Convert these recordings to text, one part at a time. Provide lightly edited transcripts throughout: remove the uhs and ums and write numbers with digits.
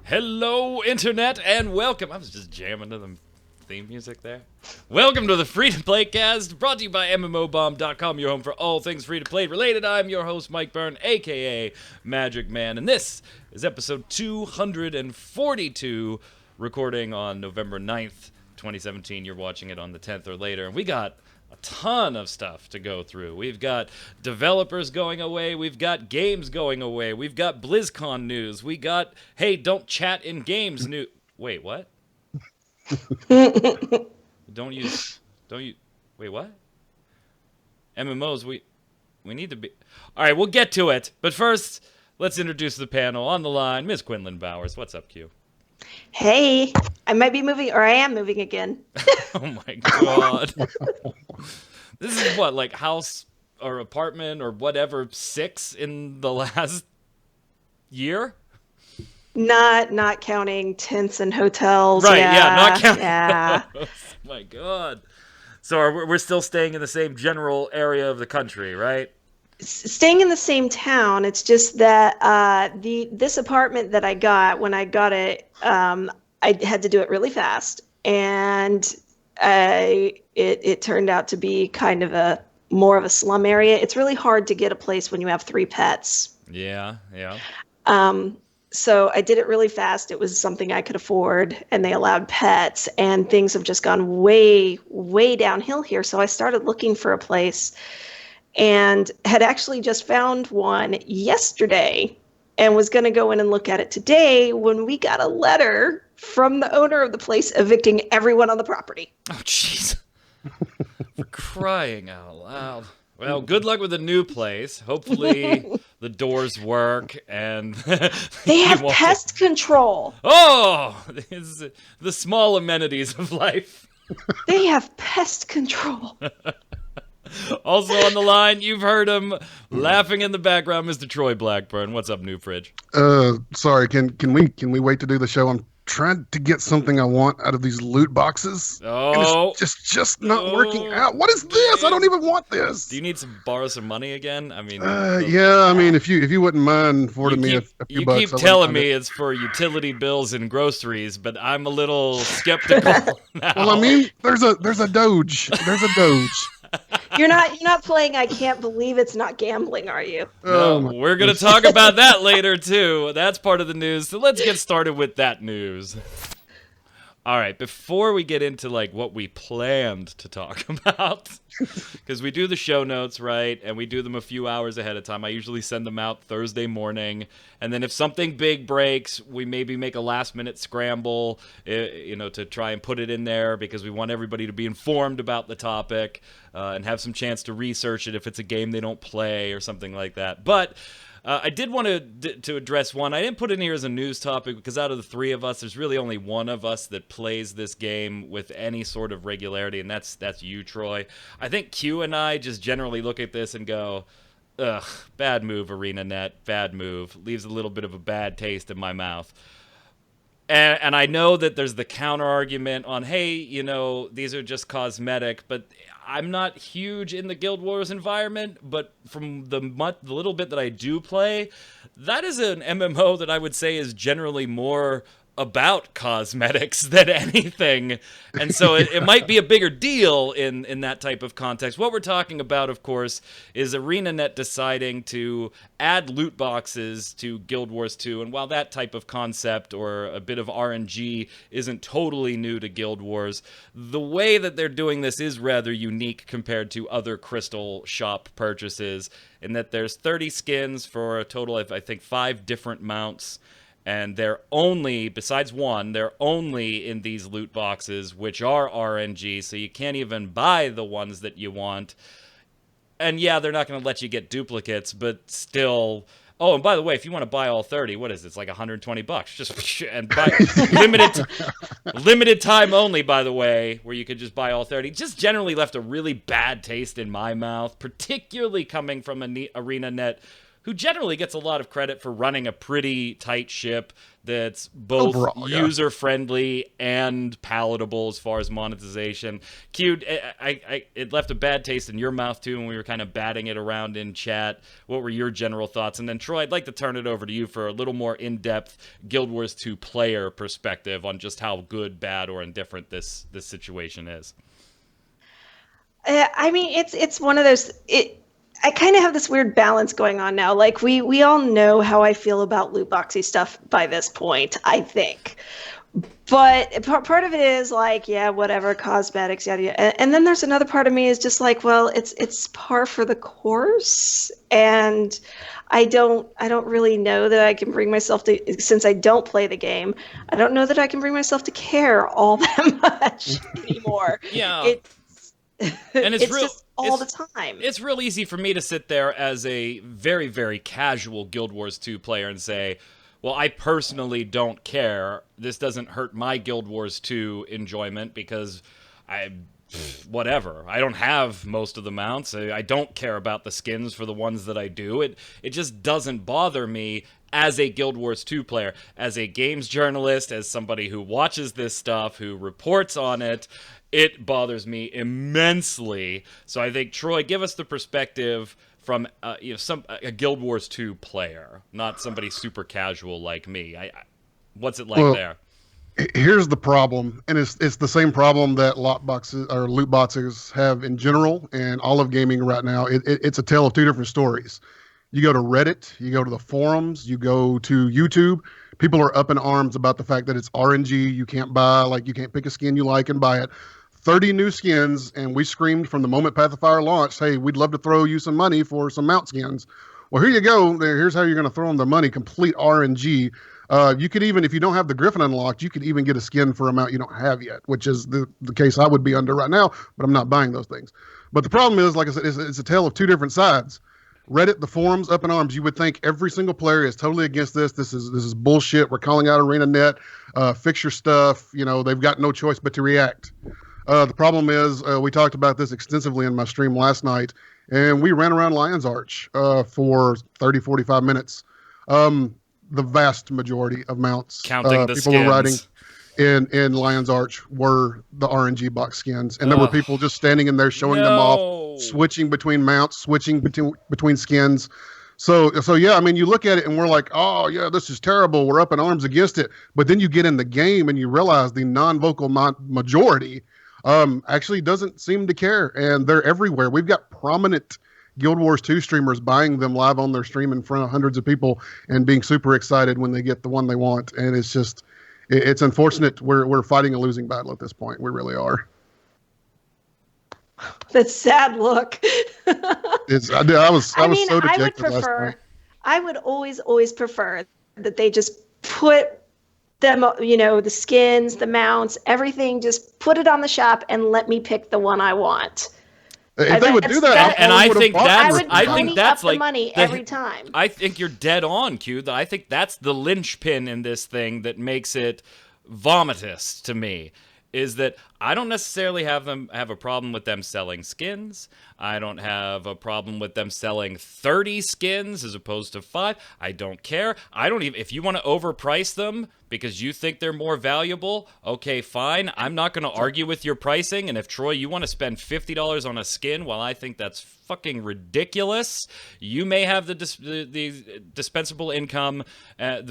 Hello, Internet, and welcome. I was just jamming to the theme music there. Welcome to the Free-to-Play Cast, brought to you by MMOBomb.com, your home for all things free-to-play related. I'm your host, Mike Byrne, a.k.a. magicman, and this is episode 242, recording on November 9th, 2017. You're watching it on the 10th or later, and we got a ton of stuff to go through. We've got developers going away. We've got games going away. We've got BlizzCon news. We got, hey, don't chat in games news. Wait, what? Don't you, wait, what? MMOs, we need to be, all right, we'll get to it. But first, let's introduce the panel. On the line, Ms. Quinlan Bowers. What's up, Q? Hey, I might be moving, or I am moving again. Oh my god. This is what, like house or apartment or whatever, 6 in the last year? Not counting tents and hotels. Right, yeah, not counting. Yeah. Oh my god. So we're still staying in the same general area of the country, right? Staying in the same town. It's just that this apartment that I got, when I got it, I had to do it really fast, and it turned out to be kind of more of a slum area. It's really hard to get a place when you have 3 pets. Yeah. So I did it really fast. It was something I could afford, and they allowed pets, and things have just gone way, way downhill here. So I started looking for a place and had actually just found one yesterday and was going to go in and look at it today when we got a letter from the owner of the place evicting everyone on the property. Oh, jeez. For crying out loud. Well, good luck with the new place. Hopefully the doors work and they have pest control. Oh, it's the small amenities of life. They have pest control. Also on the line, you've heard him laughing in the background, Mr. Troy Blackburn. What's up, New Fridge? Sorry, can we wait to do the show? I'm trying to get something I want out of these loot boxes. Oh, and it's just not working out. What is this? I don't even want this. Do you need to borrow some money again? I mean, yeah. I mean, if you wouldn't mind forwarding me a few bucks. You keep telling me it's for utility bills and groceries, but I'm a little skeptical now. Well, I mean, there's a Doge. There's a Doge. You're not playing I Can't Believe It's Not Gambling, are you? No, we're going to talk about that later, too. That's part of the news. So let's get started with that news. All right, before we get into like what we planned to talk about, because we do the show notes, right, and we do them a few hours ahead of time. I usually send them out Thursday morning, and then if something big breaks, we maybe make a last-minute scramble, to try and put it in there because we want everybody to be informed about the topic and have some chance to research it if it's a game they don't play or something like that. But I did want to address one. I didn't put it in here as a news topic because out of the 3 of us, there's really only one of us that plays this game with any sort of regularity, and that's you, Troy. I think Q and I just generally look at this and go, ugh, bad move, ArenaNet, bad move. Leaves a little bit of a bad taste in my mouth. And I know that there's the counter argument on, hey, these are just cosmetic, but I'm not huge in the Guild Wars environment, but from the little bit that I do play, that is an MMO that I would say is generally more about cosmetics than anything. And so it might be a bigger deal in that type of context. What we're talking about, of course, is ArenaNet deciding to add loot boxes to Guild Wars 2. And while that type of concept or a bit of RNG isn't totally new to Guild Wars, the way that they're doing this is rather unique compared to other Crystal Shop purchases, in that there's 30 skins for a total of, I think, 5 different mounts. And they're only, besides one, they're only in these loot boxes, which are RNG, so you can't even buy the ones that you want. And yeah, they're not going to let you get duplicates, but still. Oh, and by the way, if you want to buy all 30, what is it? It's like $120. Just and buy limited time only, by the way, where you could just buy all 30. Just generally left a really bad taste in my mouth, particularly coming from ArenaNet, who generally gets a lot of credit for running a pretty tight ship that's both Overall, yeah. user-friendly and palatable as far as monetization. Q, it left a bad taste in your mouth, too, when we were kind of batting it around in chat. What were your general thoughts? And then, Troy, I'd like to turn it over to you for a little more in-depth Guild Wars 2 player perspective on just how good, bad, or indifferent this situation is. I mean, it's one of those. I kind of have this weird balance going on now. Like we all know how I feel about loot boxy stuff by this point, I think. But part of it is like, yeah, whatever, cosmetics, yada yada. And then there's another part of me is just like, well, it's par for the course, and I don't really know that I can bring myself to, since I don't play the game, I don't know that I can bring myself to care all that much anymore. Yeah. And it's real, just all the time. It's real easy for me to sit there as a very, very casual Guild Wars 2 player and say, well, I personally don't care. This doesn't hurt my Guild Wars 2 enjoyment because whatever. I don't have most of the mounts. I don't care about the skins for the ones that I do. It just doesn't bother me as a Guild Wars 2 player, as a games journalist, as somebody who watches this stuff, who reports on it. It bothers me immensely. So I think, Troy, give us the perspective from a Guild Wars 2 player, not somebody super casual like me. What's it like there? Here's the problem, and it's the same problem that loot boxes have in general, and all of gaming right now. It's a tale of two different stories. You go to Reddit, you go to the forums, you go to YouTube. People are up in arms about the fact that it's RNG. You can't pick a skin you like and buy it. 30 new skins, and we screamed from the moment Path of Fire launched, hey, we'd love to throw you some money for some mount skins. Well, here you go. Here's how you're going to throw them the money, complete RNG. You could even, if you don't have the Griffin unlocked, you could even get a skin for a mount you don't have yet, which is the case I would be under right now, but I'm not buying those things. But the problem is, like I said, it's a tale of two different sides. Reddit, the forums, up in arms. You would think every single player is totally against this. This is bullshit. We're calling out ArenaNet. Fix your stuff. They've got no choice but to react. The problem is, we talked about this extensively in my stream last night, and we ran around Lion's Arch for 30, 45 minutes. The vast majority of mounts counting the people skins were riding in Lion's Arch were the RNG box skins, and there were people just standing in there showing them off, switching between mounts, switching between skins. So yeah, I mean, you look at it and we're like, oh yeah, this is terrible. We're up in arms against it. But then you get in the game and you realize the non-vocal majority actually doesn't seem to care, and they're everywhere. We've got prominent Guild Wars 2 streamers buying them live on their stream in front of hundreds of people and being super excited when they get the one they want. And it's just, it's unfortunate. We're fighting a losing battle at this point. We really are. That sad look. I was so dejected last night. I would always prefer that they just put them, the skins, the mounts, everything, just put it on the shop and let me pick the one I want. If they would do that, and I think that's like the money every time. I think you're dead on, Q. I think that's the linchpin in this thing that makes it vomitous to me. Is that I don't necessarily have a problem with them selling skins. I don't have a problem with them selling 30 skins as opposed to 5. I don't care. I don't even, if you want to overprice them because you think they're more valuable, okay, fine. I'm not going to argue with your pricing. And if, Troy, you want to spend $50 on a skin, well, I think that's fucking ridiculous. You may have the dispensable income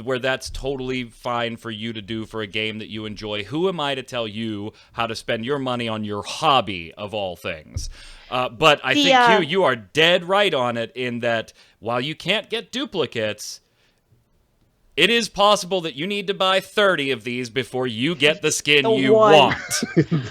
where that's totally fine for you to do for a game that you enjoy. Who am I to tell you how to spend your money on your hobby of all things? But I think, Q, you are dead right on it in that while you can't get duplicates, it is possible that you need to buy 30 of these before you get the skin you want.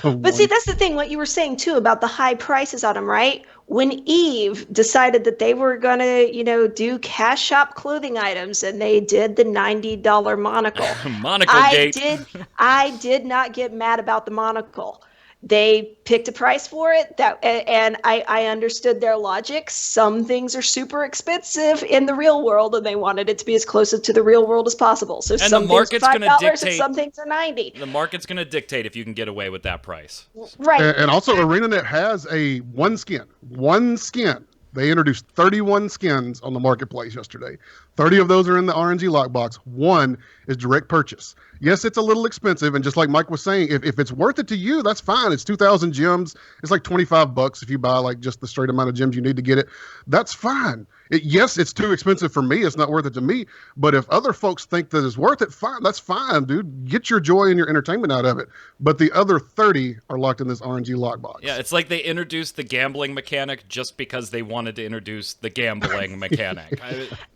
But see, that's the thing, what you were saying, too, about the high prices on them, right? When Eve decided that they were going to, do cash shop clothing items, and they did the $90 monocle. Monocle gate. I did not get mad about the monocle. They picked a price for it, and I understood their logic. Some things are super expensive in the real world, and they wanted it to be as close to the real world as possible. So some things are $5 and some things are $90. The market's going to dictate if you can get away with that price. Right. And also, ArenaNet has one skin They introduced 31 skins on the marketplace yesterday. 30 of those are in the RNG lockbox. 1 is direct purchase. Yes, it's a little expensive, and just like Mike was saying, if it's worth it to you, that's fine. It's 2,000 gems. It's like $25 if you buy like just the straight amount of gems you need to get it. That's fine. Yes, it's too expensive for me. It's not worth it to me. But if other folks think that it's worth it, fine. That's fine, dude. Get your joy and your entertainment out of it. But the other 30 are locked in this RNG lockbox. Yeah, it's like they introduced the gambling mechanic just because they wanted to introduce the gambling mechanic.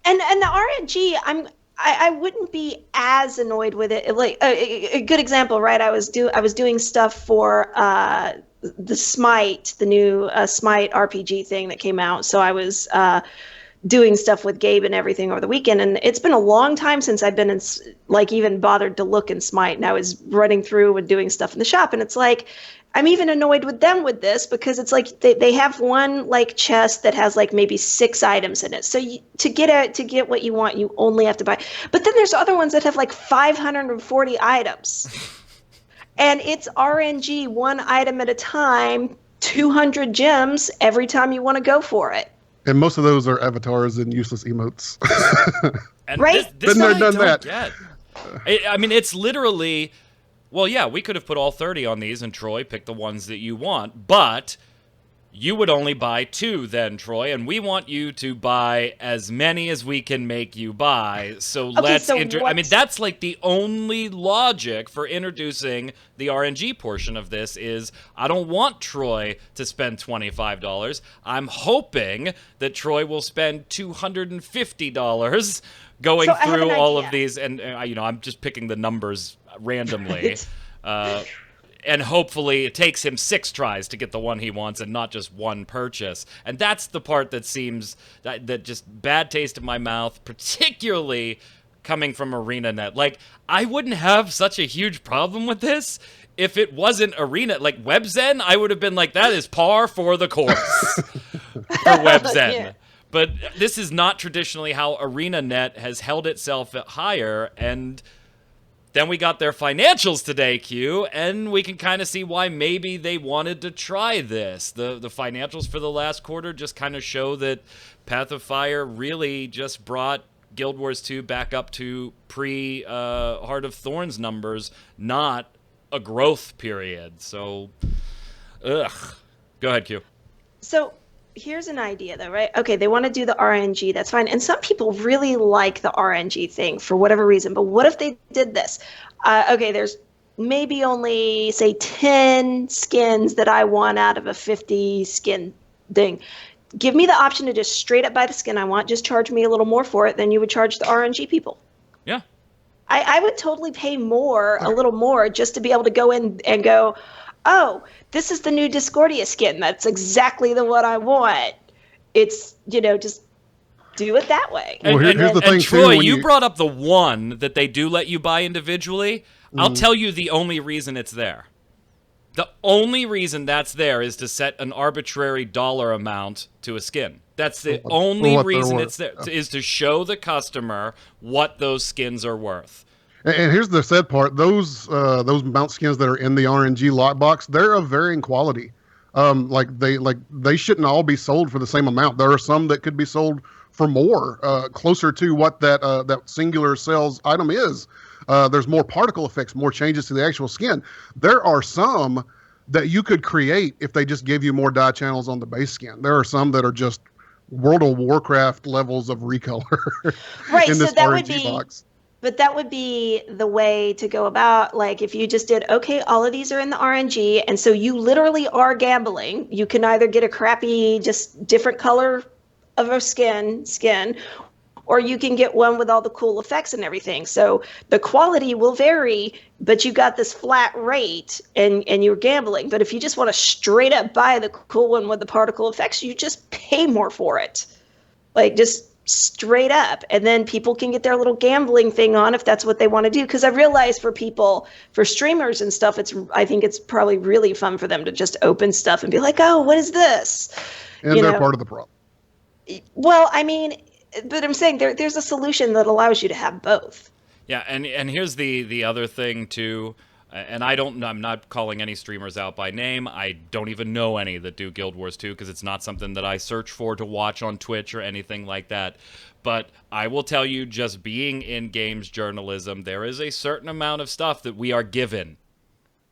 And the RNG, I wouldn't be as annoyed with it. Like a good example, right? I was doing stuff for the Smite, the new Smite RPG thing that came out. So I was doing stuff with Gabe and everything over the weekend, and it's been a long time since I've been in, like, even bothered to look in Smite, and I was running through and doing stuff in the shop, and it's like, I'm even annoyed with them with this, because it's like they have one like chest that has like maybe 6 items in it. So to get what you want, you only have to buy. But then there's other ones that have like 540 items. And it's RNG, 1 item at a time, 200 gems every time you want to go for it. And most of those are avatars and useless emotes. And right? This Been there, I done don't that. get. I mean, it's literally, well, yeah, we could have put all 30 on these, and Troy, pick the ones that you want, but you would only buy 2 then, Troy, and we want you to buy as many as we can make you buy. So let's I mean, that's like the only logic for introducing the RNG portion of this is I don't want Troy to spend $25. I'm hoping that Troy will spend $250 going through all of these, and you know, I'm just picking the numbers randomly. And hopefully it takes him 6 tries to get the one he wants and not just 1 purchase. And that's the part that seems that just bad taste in my mouth, particularly coming from ArenaNet. Like, I wouldn't have such a huge problem with this if it wasn't Arena. Like, WebZen, I would have been like, that is par for the course for WebZen. Yeah. But this is not traditionally how ArenaNet has held itself higher, and then we got their financials today, Q, and we can kind of see why maybe they wanted to try this. The financials for the last quarter just kind of show that Path of Fire really just brought Guild Wars 2 back up to pre-Heart of Thorns numbers, not a growth period. So, ugh. Go ahead, Q. So here's an idea, though, right? Okay, they want to do the RNG. That's fine. And some people really like the RNG thing for whatever reason. But what if they did this? Okay, there's maybe only, say, 10 skins that I want out of a 50 skin thing. Give me the option to just straight up buy the skin I want. Just charge me a little more for it than you would charge the RNG people. Yeah. I would totally pay more, a little more, just to be able to go in and go, oh, this is the new Discordia skin. That's exactly the one I want. It's, you know, just do it that way. Well, here's the thing, and Troy, too, you brought up the one that they do let you buy individually. I'll tell you the only reason it's there. The only reason that's there is to set an arbitrary dollar amount to a skin. That's the only reason it's there, is to show the customer what those skins are worth. And here's the sad part: those mount skins that are in the RNG lockbox, they're of varying quality. They shouldn't all be sold for the same amount. There are some that could be sold for more, closer to what that singular sales item is. There's more particle effects, more changes to the actual skin. There are some that you could create if they just gave you more dye channels on the base skin. There are some that are just World of Warcraft levels of recolor. Right, in this so that RNG would be. box. But that would be the way to go about, like, if you just did, okay, all of these are in the RNG, and so you literally are gambling. You can either get a crappy, just different color of a skin, or you can get one with all the cool effects and everything. So the quality will vary, but you got this flat rate, and you're gambling. But if you just want to straight up buy the cool one with the particle effects, you just pay more for it. Like, just straight up, and then people can get their little gambling thing on if that's what they want to do. Because I realize for streamers and stuff, I think it's probably really fun for them to just open stuff and be like, oh, what is this? And they're part of the problem. Well, I mean, but I'm saying there's a solution that allows you to have both. Yeah, and here's the other thing too. And I'm not calling any streamers out by name. I don't even know any that do Guild Wars 2 because it's not something that I search for to watch on Twitch or anything like that. But I will tell you, just being in games journalism, there is a certain amount of stuff that we are given.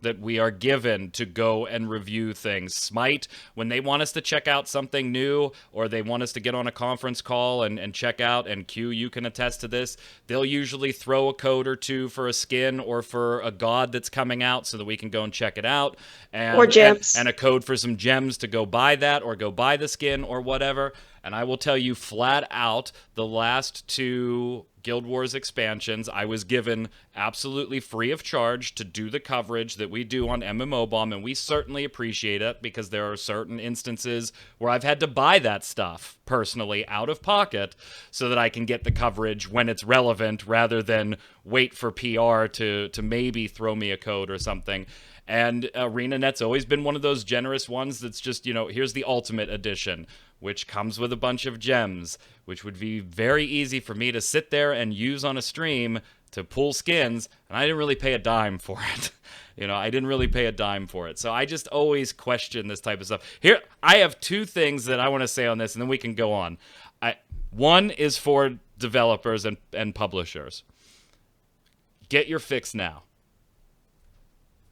To go and review things. Smite, when they want us to check out something new, or they want us to get on a conference call and check out, and Q, you can attest to this, they'll usually throw a code or two for a skin or for a god that's coming out so that we can go and check it out. Or gems. And a code for some gems to go buy that, or go buy the skin, or whatever. And I will tell you flat out, the last 2 Guild Wars expansions, I was given absolutely free of charge to do the coverage that we do on MMOBomb, and we certainly appreciate it because there are certain instances where I've had to buy that stuff personally out of pocket so that I can get the coverage when it's relevant rather than wait for PR to maybe throw me a code or something. And ArenaNet's always been one of those generous ones that's just, here's the Ultimate Edition, which comes with a bunch of gems, which would be very easy for me to sit there and use on a stream to pull skins, and I didn't really pay a dime for it. I didn't really pay a dime for it. So I just always question this type of stuff. Here, I have 2 things that I want to say on this, and then we can go on. One is for developers and publishers. Get your fix now.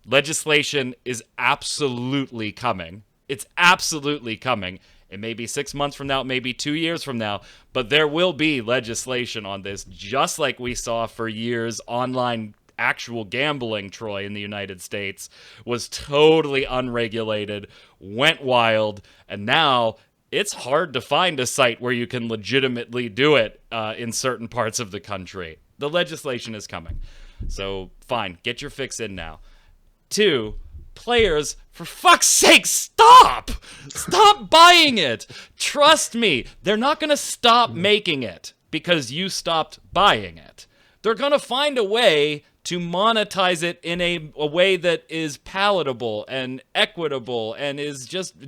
Legislation is absolutely coming. It's absolutely coming. It may be 6 months from now, it may be 2 years from now, but there will be legislation on this, just like we saw for years online actual gambling, Troy, in the United States was totally unregulated, went wild, and now it's hard to find a site where you can legitimately do it in certain parts of the country. The legislation is coming. So, fine, get your fix in now. 2, players, for fuck's sake, stop! Stop buying it! Trust me, they're not going to stop making it because you stopped buying it. They're going to find a way to monetize it in a way that is palatable and equitable and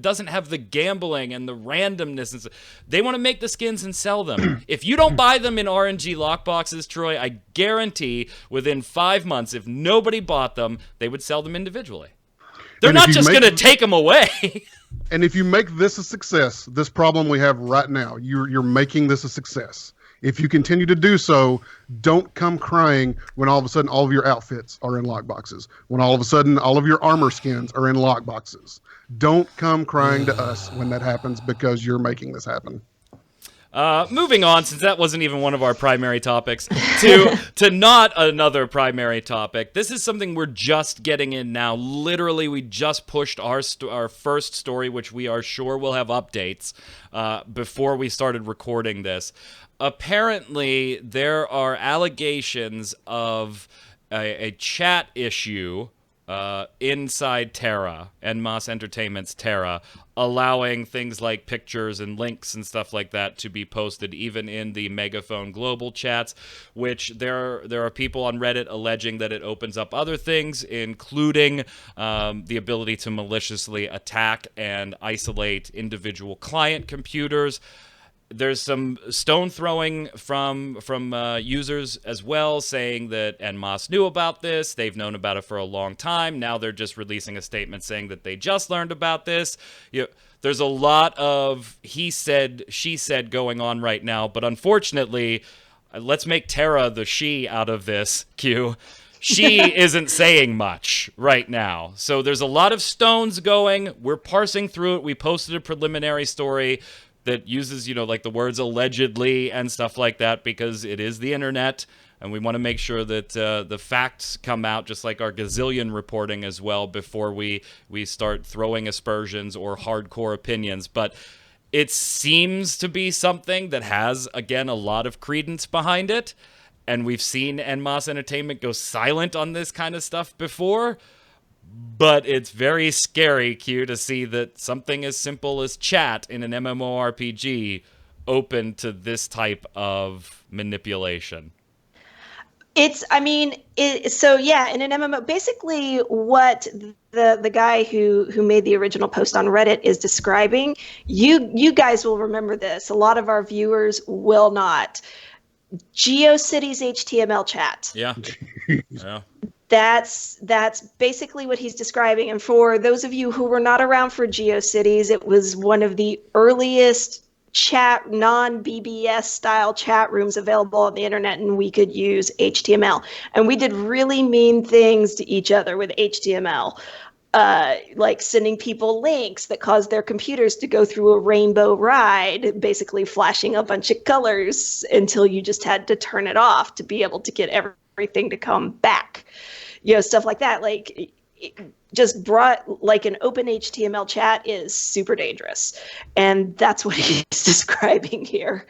doesn't have the gambling and the randomness. They want to make the skins and sell them. If you don't buy them in RNG lockboxes, Troy, I guarantee within 5 months, if nobody bought them, they would sell them individually. They're not just going to take them away. And if you make this a success, this problem we have right now, you're making this a success. If you continue to do so, don't come crying when all of a sudden all of your outfits are in lockboxes. When all of a sudden all of your armor skins are in lockboxes. Don't come crying to us when that happens because you're making this happen. Moving on, since that wasn't even one of our primary topics, to not another primary topic. This is something we're just getting in now. Literally, we just pushed our first story, which we are sure will have updates before we started recording this. Apparently, there are allegations of a chat issue inside TERA, NMOS Entertainment's TERA, allowing things like pictures and links and stuff like that to be posted even in the Megaphone global chats, which there are people on Reddit alleging that it opens up other things, including the ability to maliciously attack and isolate individual client computers. There's some stone throwing from users as well, saying that NMOS knew about this. They've known about it for a long time. Now they're just releasing a statement saying that they just learned about this. There's a lot of he said, she said going on right now. But unfortunately, let's make TERA the she out of this, Q. She isn't saying much right now. So there's a lot of stones going. We're parsing through it. We posted a preliminary story that uses, like the words allegedly and stuff like that because it is the internet, and we want to make sure that the facts come out, just like our gazillion reporting as well, before we start throwing aspersions or hardcore opinions. But it seems to be something that has, again, a lot of credence behind it, and we've seen NMOS Entertainment go silent on this kind of stuff before. But it's very scary, Q, to see that something as simple as chat in an MMORPG open to this type of manipulation. In an MMO, basically what the guy who made the original post on Reddit is describing, you guys will remember this. A lot of our viewers will not. GeoCities HTML chat. Yeah. Yeah. That's basically what he's describing. And for those of you who were not around for GeoCities, it was one of the earliest chat non-BBS style chat rooms available on the internet, and we could use HTML. And we did really mean things to each other with HTML. Like sending people links that caused their computers to go through a rainbow ride, basically flashing a bunch of colors until you just had to turn it off to be able to get everything to come back. Stuff like that. Like, just brought, like, an open HTML chat is super dangerous. And that's what he's describing here.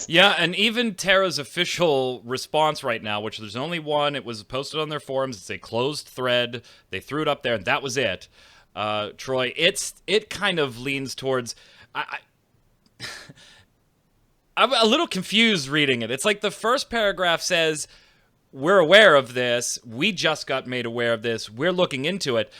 Yeah, and even TERA's official response right now, which there's only one, it was posted on their forums, it's a closed thread, they threw it up there, and that was it. Troy, it kind of leans towards... I'm a little confused reading it. It's like the first paragraph says, we're aware of this, we just got made aware of this, we're looking into it.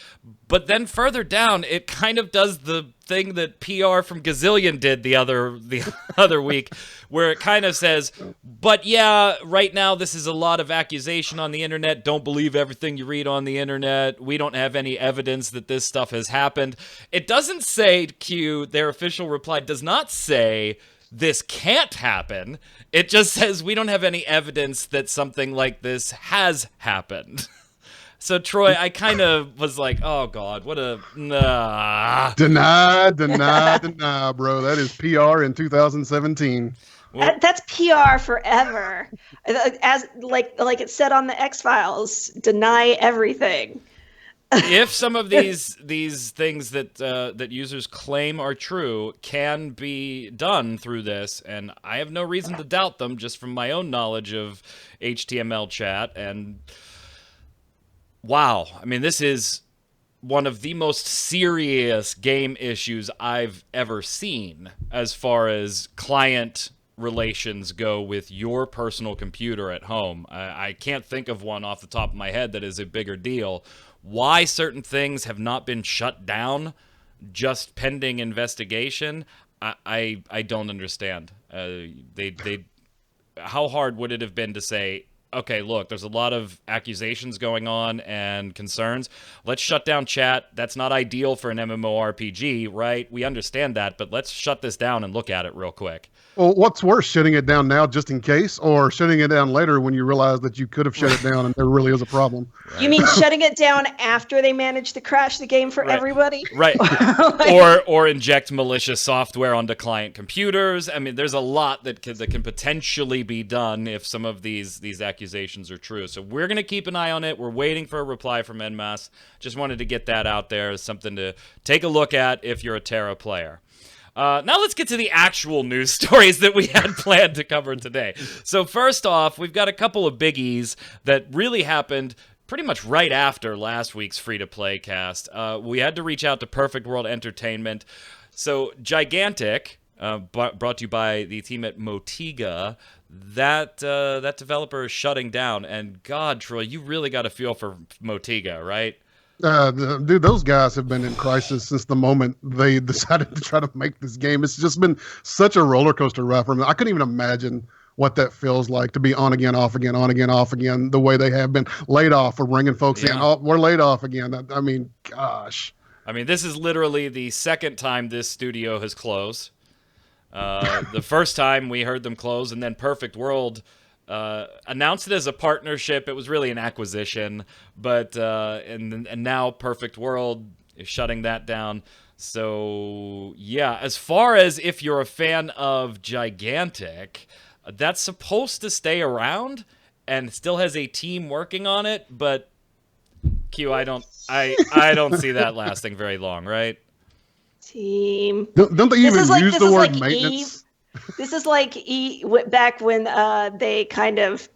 But then further down, it kind of does the thing that PR from Gazillion did the other week, where it kind of says, but yeah, right now this is a lot of accusation on the internet, don't believe everything you read on the internet, we don't have any evidence that this stuff has happened. It doesn't say, Q, their official reply does not say, this can't happen. It just says we don't have any evidence that something like this has happened. So, Troy, I kind of was like, oh, God, what a... Nah. Deny, bro. That is PR in 2017. Well, That's PR forever. As like it said on the X-Files, deny everything. if some of these things that users claim are true can be done through this, and I have no reason to doubt them just from my own knowledge of HTML chat, and wow, I mean, this is one of the most serious game issues I've ever seen as far as client relations go with your personal computer at home. I can't think of one off the top of my head that is a bigger deal. Why certain things have not been shut down just pending investigation, I don't understand. How hard would it have been to say, okay, look, there's a lot of accusations going on and concerns. Let's shut down chat. That's not ideal for an MMORPG, right? We understand that, but let's shut this down and look at it real quick. Well, what's worse, shutting it down now just in case, or shutting it down later when you realize that you could have shut it down and there really is a problem? You mean shutting it down after they managed to crash the game for everybody? Right. or inject malicious software onto client computers. I mean, there's a lot that can potentially be done if some of these accusations are true. So we're going to keep an eye on it. We're waiting for a reply from NMAS. Just wanted to get that out there as something to take a look at if you're a TERA player. Now let's get to the actual news stories that we had planned to cover today. So first off, we've got a couple of biggies that really happened pretty much right after last week's free-to-play cast. We had to reach out to Perfect World Entertainment. So Gigantic, brought to you by the team at Motiga, that developer is shutting down. And God, Troy, you really got a feel for Motiga, right? Dude, those guys have been in crisis since the moment they decided to try to make this game. It's just been such a roller coaster ride for them. I couldn't even imagine what that feels like to be on again, off again, on again, off again, the way they have been laid off or bringing folks in. Oh, we're laid off again. I mean, gosh. I mean, this is literally the second time this studio has closed. The first time we heard them close, and then Perfect World announced it as a partnership. It was really an acquisition, but and now Perfect World is shutting that down. So yeah, as far as if you're a fan of Gigantic, that's supposed to stay around and still has a team working on it, but Q, I don't see that lasting very long, right? Don't they even use the word maintenance? This is like back when they kind of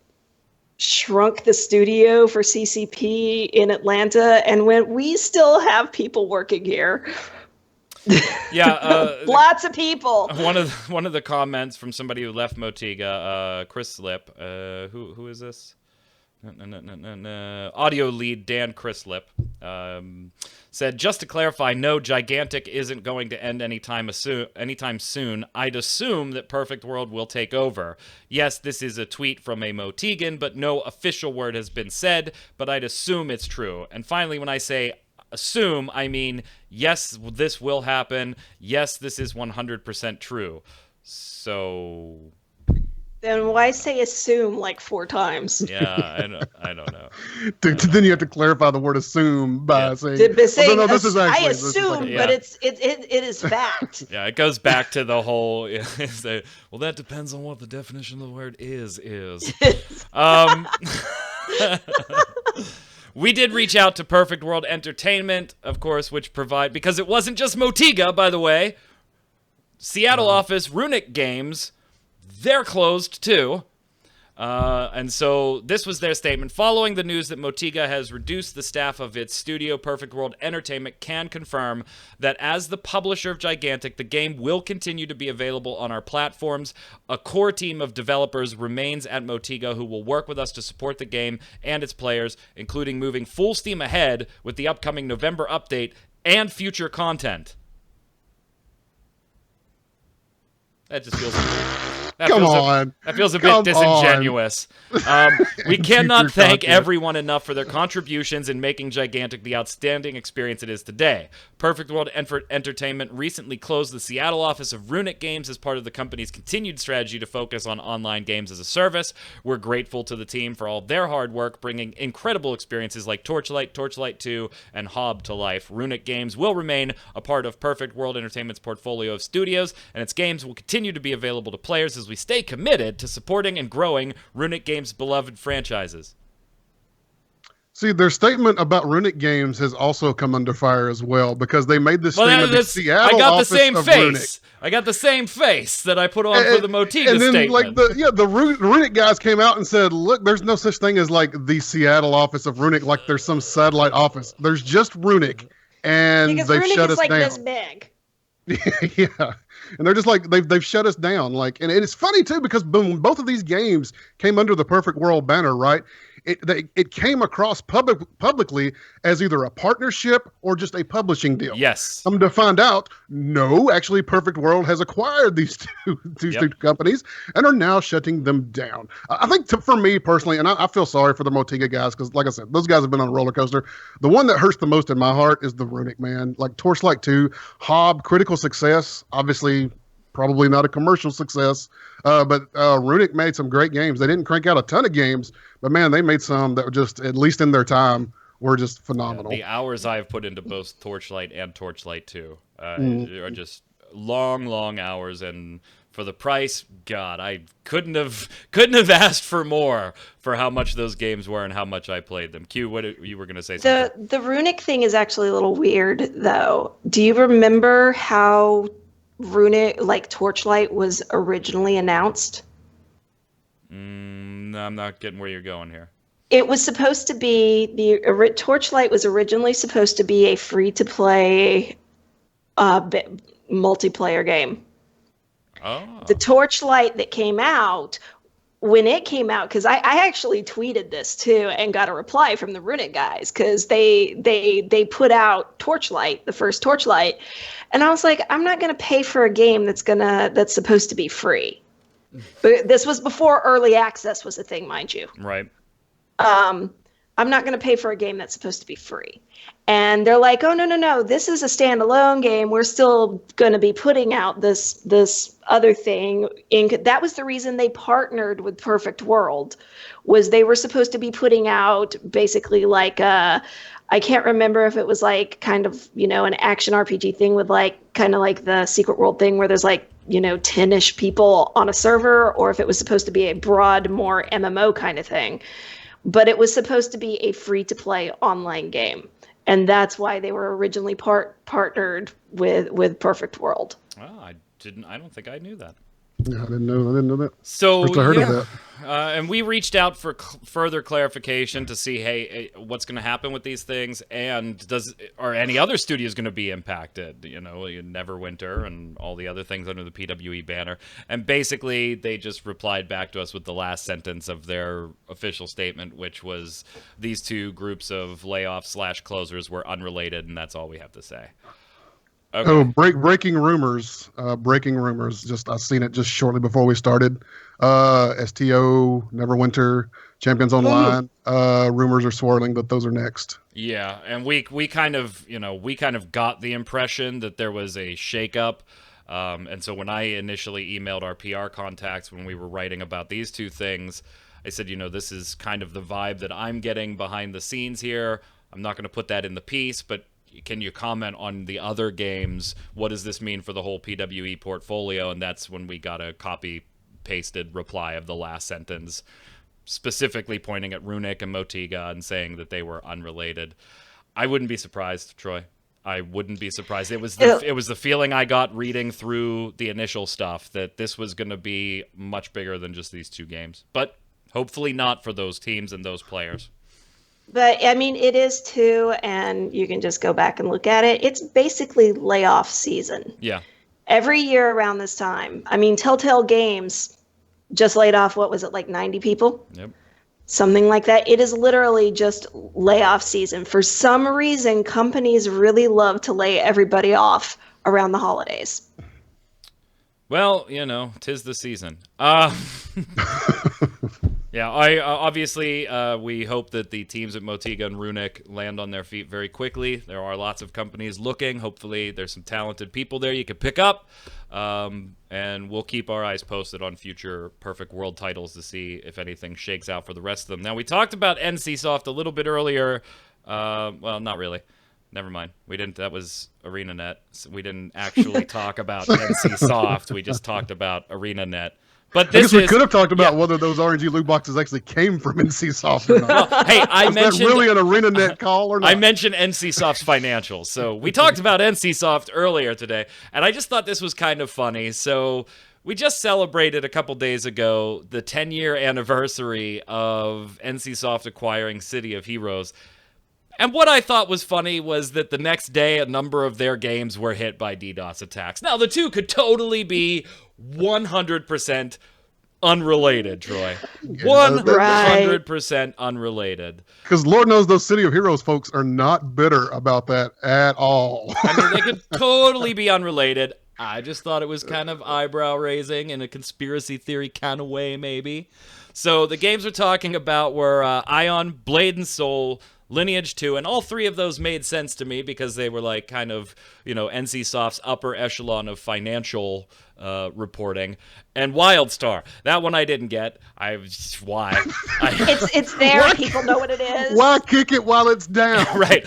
shrunk the studio for CCP in Atlanta, and when we still have people working here. Yeah, lots of people. One of the comments from somebody who left Motiga, Chris Slip. Who is this? Audio lead Dan Chrislip said, just to clarify, no, Gigantic isn't going to end anytime soon. I'd assume that Perfect World will take over. Yes, this is a tweet from a Motigan, but no official word has been said, but I'd assume it's true. And finally, when I say assume, I mean, yes, this will happen. Yes, this is 100% true. So... Then why say assume like 4 times? Yeah, I don't know. Then you have to clarify the word assume by saying, no, this is actually, I assume, but it is fact. Yeah, it goes back to the whole, well, that depends on what the definition of the word is. We did reach out to Perfect World Entertainment, of course, which because it wasn't just Motiga, by the way. Seattle office, Runic Games, they're closed too. And so this was their statement. Following the news that Motiga has reduced the staff of its studio, Perfect World Entertainment can confirm that as the publisher of Gigantic, the game will continue to be available on our platforms. A core team of developers remains at Motiga who will work with us to support the game and its players, including moving full steam ahead with the upcoming November update and future content. That just feels... That feels a bit disingenuous. We cannot thank everyone enough for their contributions in making Gigantic the outstanding experience it is today. Perfect World Entertainment recently closed the Seattle office of Runic Games as part of the company's continued strategy to focus on online games as a service. We're grateful to the team for all their hard work, bringing incredible experiences like Torchlight, Torchlight 2, and Hob to life. Runic Games will remain a part of Perfect World Entertainment's portfolio of studios, and its games will continue to be available to players as we stay committed to supporting and growing Runic Games' beloved franchises. See, their statement about Runic Games has also come under fire as well, because they made this statement in Seattle office of Runic. I got the same face that I put on for the Motiga statement. And then, the Runic guys came out and said, look, there's no such thing as, like, the Seattle office of Runic, like there's some satellite office. There's just Runic, and they've shut us down. Because Runic is, like, this big. Yeah. And they're just like, they've shut us down. Like, and it's funny too, because both of these games came under the Perfect World banner, right? It came across publicly as either a partnership or just a publishing deal. Yes. I'm to find out, no, actually Perfect World has acquired these two companies and are now shutting them down. I think for me personally, and I feel sorry for the Motiga guys, because like I said, those guys have been on a roller coaster. The one that hurts the most in my heart is the Runic, man. Like Torchlight 2, Hob, critical success, obviously probably not a commercial success, but Runic made some great games. They didn't crank out a ton of games, but man, they made some that were just, at least in their time, were just phenomenal. The hours I've put into both Torchlight and Torchlight 2 are just long hours, and for the price, God, I couldn't have asked for more for how much those games were and how much I played them. Q, what you were going to say something? The Runic thing is actually a little weird, though. Do you remember how Runic, like Torchlight, was originally announced? No, I'm not getting where you're going here. It was supposed to be Torchlight was originally supposed to be a free-to-play multiplayer game. Oh. The Torchlight that came out, when it came out, because I actually tweeted this too and got a reply from the Runic guys, because they put out Torchlight, the first Torchlight, and I was like, I'm not going to pay for a game that's supposed to be free. But this was before early access was a thing, mind you. Right. I'm not going to pay for a game that's supposed to be free. And they're like, oh, no, this is a standalone game. We're still going to be putting out this other thing. That was the reason they partnered with Perfect World, was they were supposed to be putting out basically like I can't remember if it was like kind of, an action RPG thing with like kind of like the Secret World thing where there's like, 10-ish people on a server, or if it was supposed to be a broad, more MMO kind of thing. But it was supposed to be a free-to-play online game. And that's why they were originally partnered with Perfect World. Oh, I don't think I knew that. Yeah, I didn't know that. So First I heard of that. And we reached out for further clarification to see, hey, what's going to happen with these things, and are any other studios going to be impacted? You know, Neverwinter and all the other things under the PWE banner. And basically, they just replied back to us with the last sentence of their official statement, which was these two groups of layoffs/closers were unrelated, and that's all we have to say. Okay. Oh, breaking rumors. Breaking rumors. Just I seen it just shortly before we started. STO, Neverwinter, Champions Online. Rumors are swirling, but those are next. Yeah, and we kind of got the impression that there was a shakeup. And so when I initially emailed our PR contacts when we were writing about these two things, I said, this is kind of the vibe that I'm getting behind the scenes here. I'm not going to put that in the piece, but can you comment on the other games? What does this mean for the whole PWE portfolio? And that's when we got a copy-pasted reply of the last sentence, specifically pointing at Runic and Motiga and saying that they were unrelated. I wouldn't be surprised, Troy. I wouldn't be surprised. It was the feeling I got reading through the initial stuff that this was going to be much bigger than just these two games. But hopefully not for those teams and those players. But I mean, it is too, and you can just go back and look at it. It's basically layoff season. Yeah. Every year around this time. I mean, Telltale Games just laid off, what was it, like 90 people? Yep. Something like that. It is literally just layoff season. For some reason, companies really love to lay everybody off around the holidays. Well, 'tis the season. Yeah, obviously, we hope that the teams at Motiga and Runic land on their feet very quickly. There are lots of companies looking. Hopefully, there's some talented people there you could pick up. And we'll keep our eyes posted on future Perfect World titles to see if anything shakes out for the rest of them. Now, we talked about NCSoft a little bit earlier. Well, not really. Never mind. We didn't. That was ArenaNet. So we didn't actually talk about NCSoft. We just talked about ArenaNet. But I guess we could have talked about whether those RNG loot boxes actually came from NCSoft or not. Well, hey, I mentioned that really an ArenaNet call or not? I mentioned NCSoft's financials. So we talked about NCSoft earlier today, and I just thought this was kind of funny. So we just celebrated a couple days ago the 10-year anniversary of NCSoft acquiring City of Heroes. And what I thought was funny was that the next day, a number of their games were hit by DDoS attacks. Now, the two could totally be 100% unrelated, Troy. 100% unrelated. Because Lord knows those City of Heroes folks are not bitter about that at all. I mean, they could totally be unrelated. I just thought it was kind of eyebrow-raising in a conspiracy theory kind of way, maybe. So the games we're talking about were Ion, Blade and Soul, Lineage 2, and all three of those made sense to me because they were like kind of, NCSoft's upper echelon of financial reporting. And WildStar, that one I didn't get. Why? It's there. People know what it is. Why kick it while it's down? Right.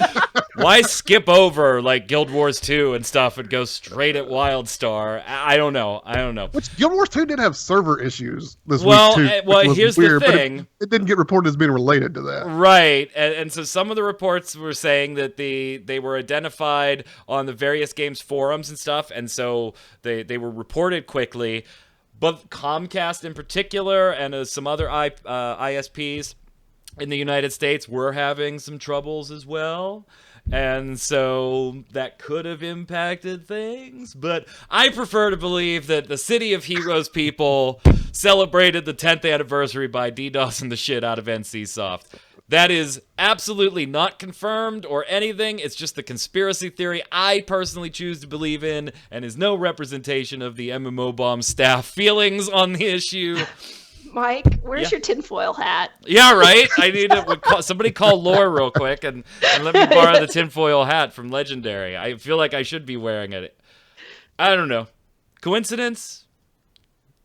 Why skip over like Guild Wars 2 and stuff and go straight at WildStar? I don't know. Which Guild Wars 2 did have server issues this week too. Well, here's weird, the thing. It didn't get reported as being related to that. Right. And so some of the reports were saying that they were identified on the various games forums and stuff, and so they were reported quickly. But Comcast in particular and some other ISPs in the United States were having some troubles as well. And so that could have impacted things. But I prefer to believe that the City of Heroes people celebrated the 10th anniversary by DDoSing the shit out of NCSoft. That is absolutely not confirmed or anything. It's just the conspiracy theory I personally choose to believe in and is no representation of the MMOBomb staff feelings on the issue. Mike, where's your tinfoil hat? Yeah, right? I need to somebody call Lore real quick and let me borrow the tinfoil hat from Legendary. I feel like I should be wearing it. I don't know. Coincidence?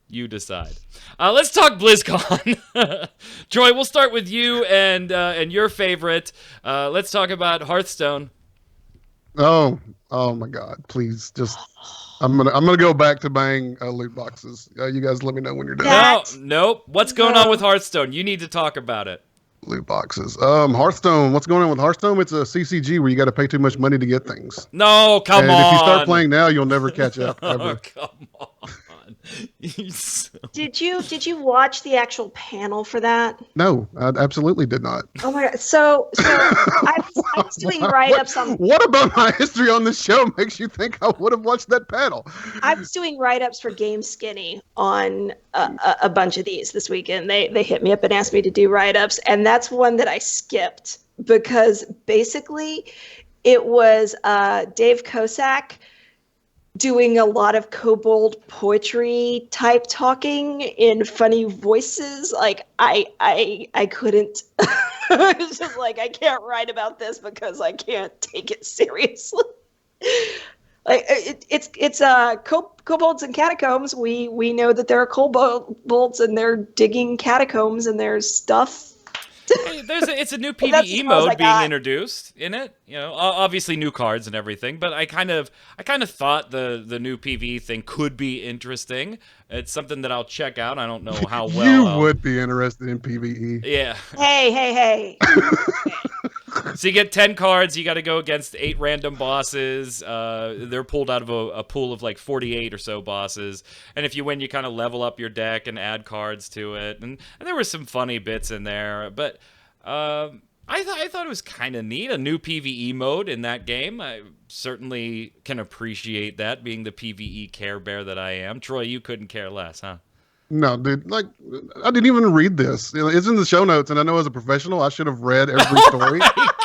You decide. Let's talk BlizzCon. Troy, we'll start with you and your favorite. Let's talk about Hearthstone. Oh my God! Please, just I'm gonna go back to buying loot boxes. You guys, let me know when you're done. Nope. What's going on with Hearthstone? You need to talk about it. Loot boxes. Hearthstone. What's going on with Hearthstone? It's a CCG where you got to pay too much money to get things. No, come on. And if you start playing now, you'll never catch up. Ever. Oh, come on. Did you watch the actual panel for that? No, I absolutely did not. Oh my god! So I was doing write-ups on. What about my history on this show makes you think I would have watched that panel? I was doing write-ups for Game Skinny on a bunch of these this weekend. They hit me up and asked me to do write-ups, and that's one that I skipped because basically it was Dave Kosak doing a lot of kobold poetry type talking in funny voices. Like I couldn't. I was just like, I can't write about this because I can't take it seriously. Like it's kobolds and catacombs. We know that there are kobolds and they're digging catacombs and there's stuff. Hey, it's a new PvE mode being introduced in it. You know, obviously new cards and everything. But I kind of thought the new PvE thing could be interesting. It's something that I'll check out. I don't know how well you would be interested in PvE. Yeah. Hey. So you get 10 cards. You got to go against 8 random bosses. They're pulled out of a pool of like 48 or so bosses. And if you win, you kind of level up your deck and add cards to it. And there were some funny bits in there. But I thought it was kind of neat. A new PvE mode in that game. I certainly can appreciate that, being the PvE Care Bear that I am. Troy, you couldn't care less, huh? No, dude, like, I didn't even read this. It's in the show notes, and I know as a professional, I should have read every story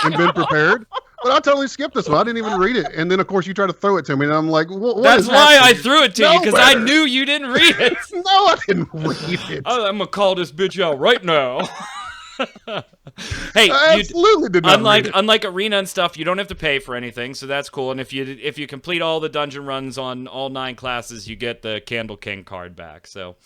and been prepared. But I totally skipped this one. I didn't even read it. And then, of course, you try to throw it to me, and I'm like, what That's is why happening? I threw it to you, because I knew you didn't read it. No, I didn't read it. I'm going to call this bitch out right now. Hey, I absolutely did not read it. Unlike Arena and stuff, you don't have to pay for anything, so that's cool. And if you complete all the dungeon runs on all 9 classes, you get the Candle King card back. So...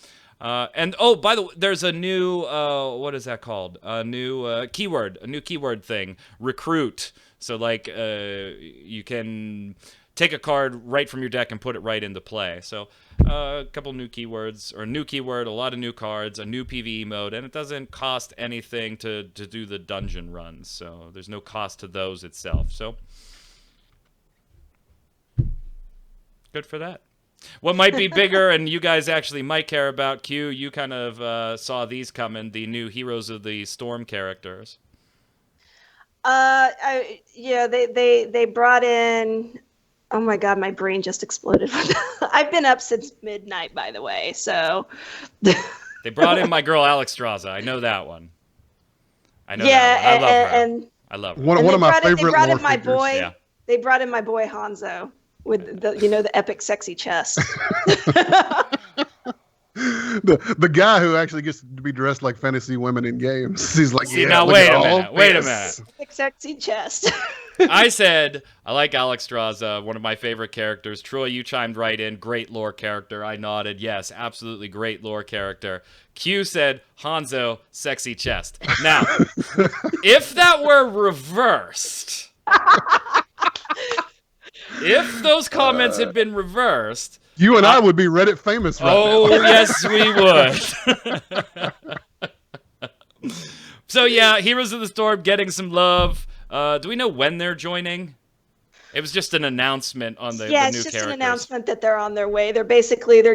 and oh, by the way, there's a new what is that called? A new keyword thing. Recruit. So like you can take a card right from your deck and put it right into play. So a couple new keywords, or a new keyword, a lot of new cards, a new PvE mode, and it doesn't cost anything to do the dungeon runs. So there's no cost to those itself. So good for that. What might be bigger, and you guys actually might care about, Q, you kind of saw these coming, the new Heroes of the Storm characters. Yeah, they brought in. Oh my god, my brain just exploded. I've been up since midnight, by the way. So they brought in my girl Alexstrasza. I know that one. I know yeah, that one. I love her. And I love her. One of my favorite They brought lore in my figures. boy. Yeah. They brought in my boy Hanzo with the epic sexy chest. The guy who actually gets to be dressed like fantasy women in games. He's like, See, yeah, now look wait at a all minute. Wait a this. minute. Epic sexy chest. I said I like Alexstrasza, one of my favorite characters. Troy, you chimed right in. Great lore character. I nodded. Yes, absolutely great lore character. Q said Hanzo, sexy chest. Now, if that were reversed, if those comments had been reversed, You and I would be Reddit famous right oh, now. yes, we would. So, yeah, Heroes of the Storm getting some love. Do we know when they're joining? It was just an announcement on the new characters. Yeah, it's just an announcement that they're on their way. They're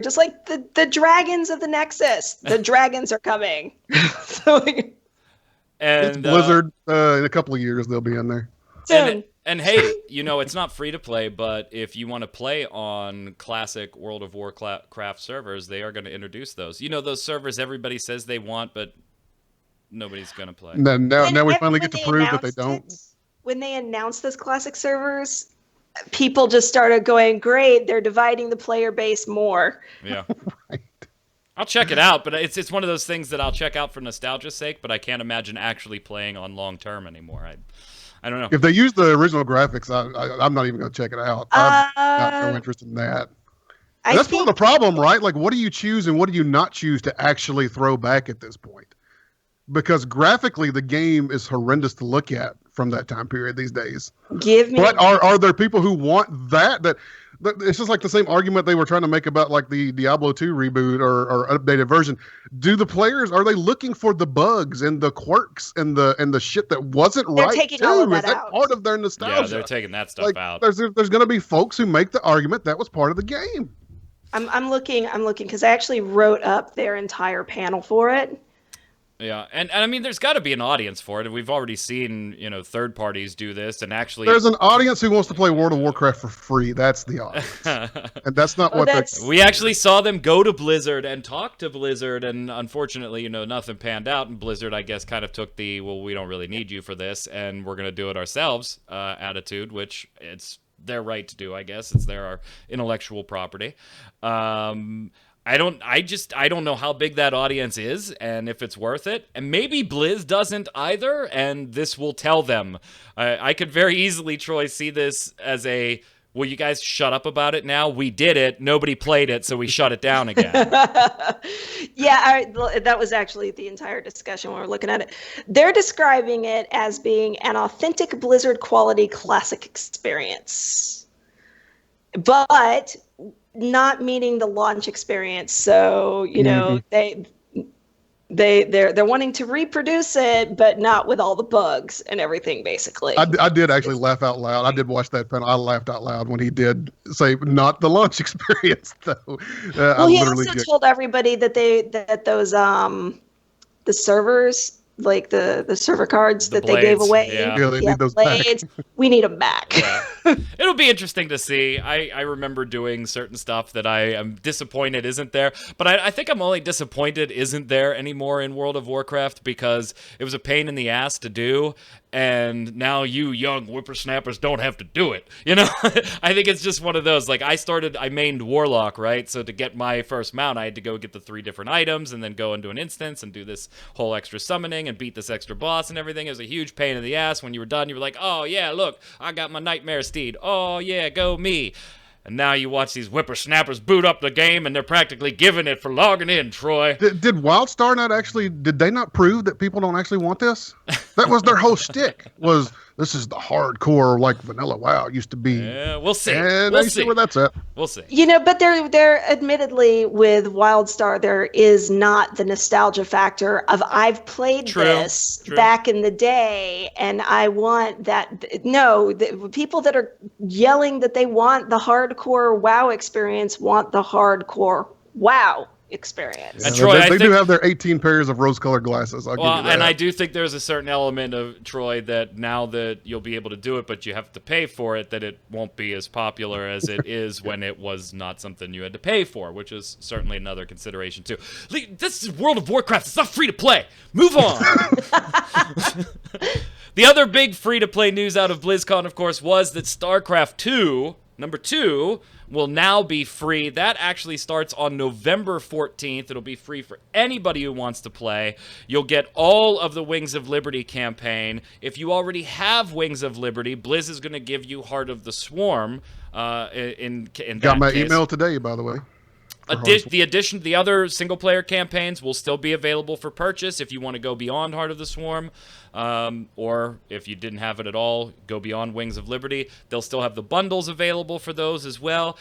just like the dragons of the Nexus. The dragons are coming. So, It's And Blizzard. In a couple of years, they'll be in there. soon. And hey, it's not free to play, but if you want to play on classic World of Warcraft servers, they are going to introduce those. Those servers everybody says they want, but nobody's going to play. Now we finally get to prove that they don't. When they announced those classic servers, people just started going, great, they're dividing the player base more. Yeah. Right. I'll check it out, but it's one of those things that I'll check out for nostalgia's sake, but I can't imagine actually playing on long term anymore. I don't know. If they use the original graphics, I'm not even going to check it out. I've got no interest in that. That's part of the problem, right? Like, what do you choose and what do you not choose to actually throw back at this point? Because graphically, the game is horrendous to look at from that time period these days. But are there people who want that it's just like the same argument they were trying to make about like the Diablo 2 reboot or updated version. Are they looking for the bugs and the quirks and the shit that wasn't They're right? taking all of that Is that out. part of their nostalgia? Yeah, they're taking that stuff out. There's going to be folks who make the argument that was part of the game. I'm looking because I actually wrote up their entire panel for it. Yeah, and I mean, there's got to be an audience for it. We've already seen, third parties do this, and actually, There's an audience who wants to play World of Warcraft for free. That's the audience, and that's not what we actually saw them go to Blizzard and talk to Blizzard, and unfortunately, nothing panned out. And Blizzard, I guess, kind of took the "well, we don't really need you for this, and we're gonna do it ourselves" attitude, which it's their right to do, I guess. It's their intellectual property. I don't know how big that audience is and if it's worth it. And maybe Blizz doesn't either, and this will tell them. I could very easily, Troy, see this as a, will you guys shut up about it now? We did it. Nobody played it, so we shut it down again. Yeah, that was actually the entire discussion when we were looking at it. They're describing it as being an authentic Blizzard quality classic experience. But not meeting the launch experience, so they're wanting to reproduce it, but not with all the bugs and everything. Basically, I did actually laugh out loud. I did watch that panel. I laughed out loud when he did say not the launch experience, though. Well, he also told everybody that those the servers, like the server cards that they gave away. Yeah, they need those blades. We need them back. Yeah. It'll be interesting to see. I remember doing certain stuff that I am disappointed isn't there, but I think I'm only disappointed isn't there anymore in World of Warcraft because it was a pain in the ass to do, and now you young whippersnappers don't have to do it. I think it's just one of those. Like I mained Warlock, right? So to get my first mount, I had to go get the 3 different items and then go into an instance and do this whole extra summoning and beat this extra boss and everything. It was a huge pain in the ass. When you were done, you were like, oh yeah, look, I got my Nightmare Steed. Oh yeah, go me. And now you watch these whippersnappers boot up the game, and they're practically giving it for logging in, Troy. Did WildStar not actually, did they not prove that people don't actually want this? That was their whole shtick, was this is the hardcore, like vanilla WoW used to be. Yeah, we'll see. And we'll see where that's at. We'll see. But they're admittedly with WildStar, there is not the nostalgia factor of I've played this back in the day, and I want that. No, the people that are yelling that they want the hardcore WoW experience want the hardcore WoW experience. Yeah, and Troy, they do have their 18 pairs of rose-colored glasses. I'll give you that. And I do think there's a certain element of Troy that now that you'll be able to do it, but you have to pay for it, that it won't be as popular as it is when it was not something you had to pay for, which is certainly another consideration too. This is World of Warcraft. It's not free to play. Move on. The other big free-to-play news out of BlizzCon, of course, was that StarCraft 2, number 2, will now be free. That actually starts on November 14th. It'll be free for anybody who wants to play. You'll get all of the Wings of Liberty campaign. If you already have Wings of Liberty, Blizz is going to give you Heart of the Swarm. In got my email today, by the way. The other single-player campaigns will still be available for purchase if you want to go beyond Heart of the Swarm, or if you didn't have it at all, go beyond Wings of Liberty. They'll still have the bundles available for those as well.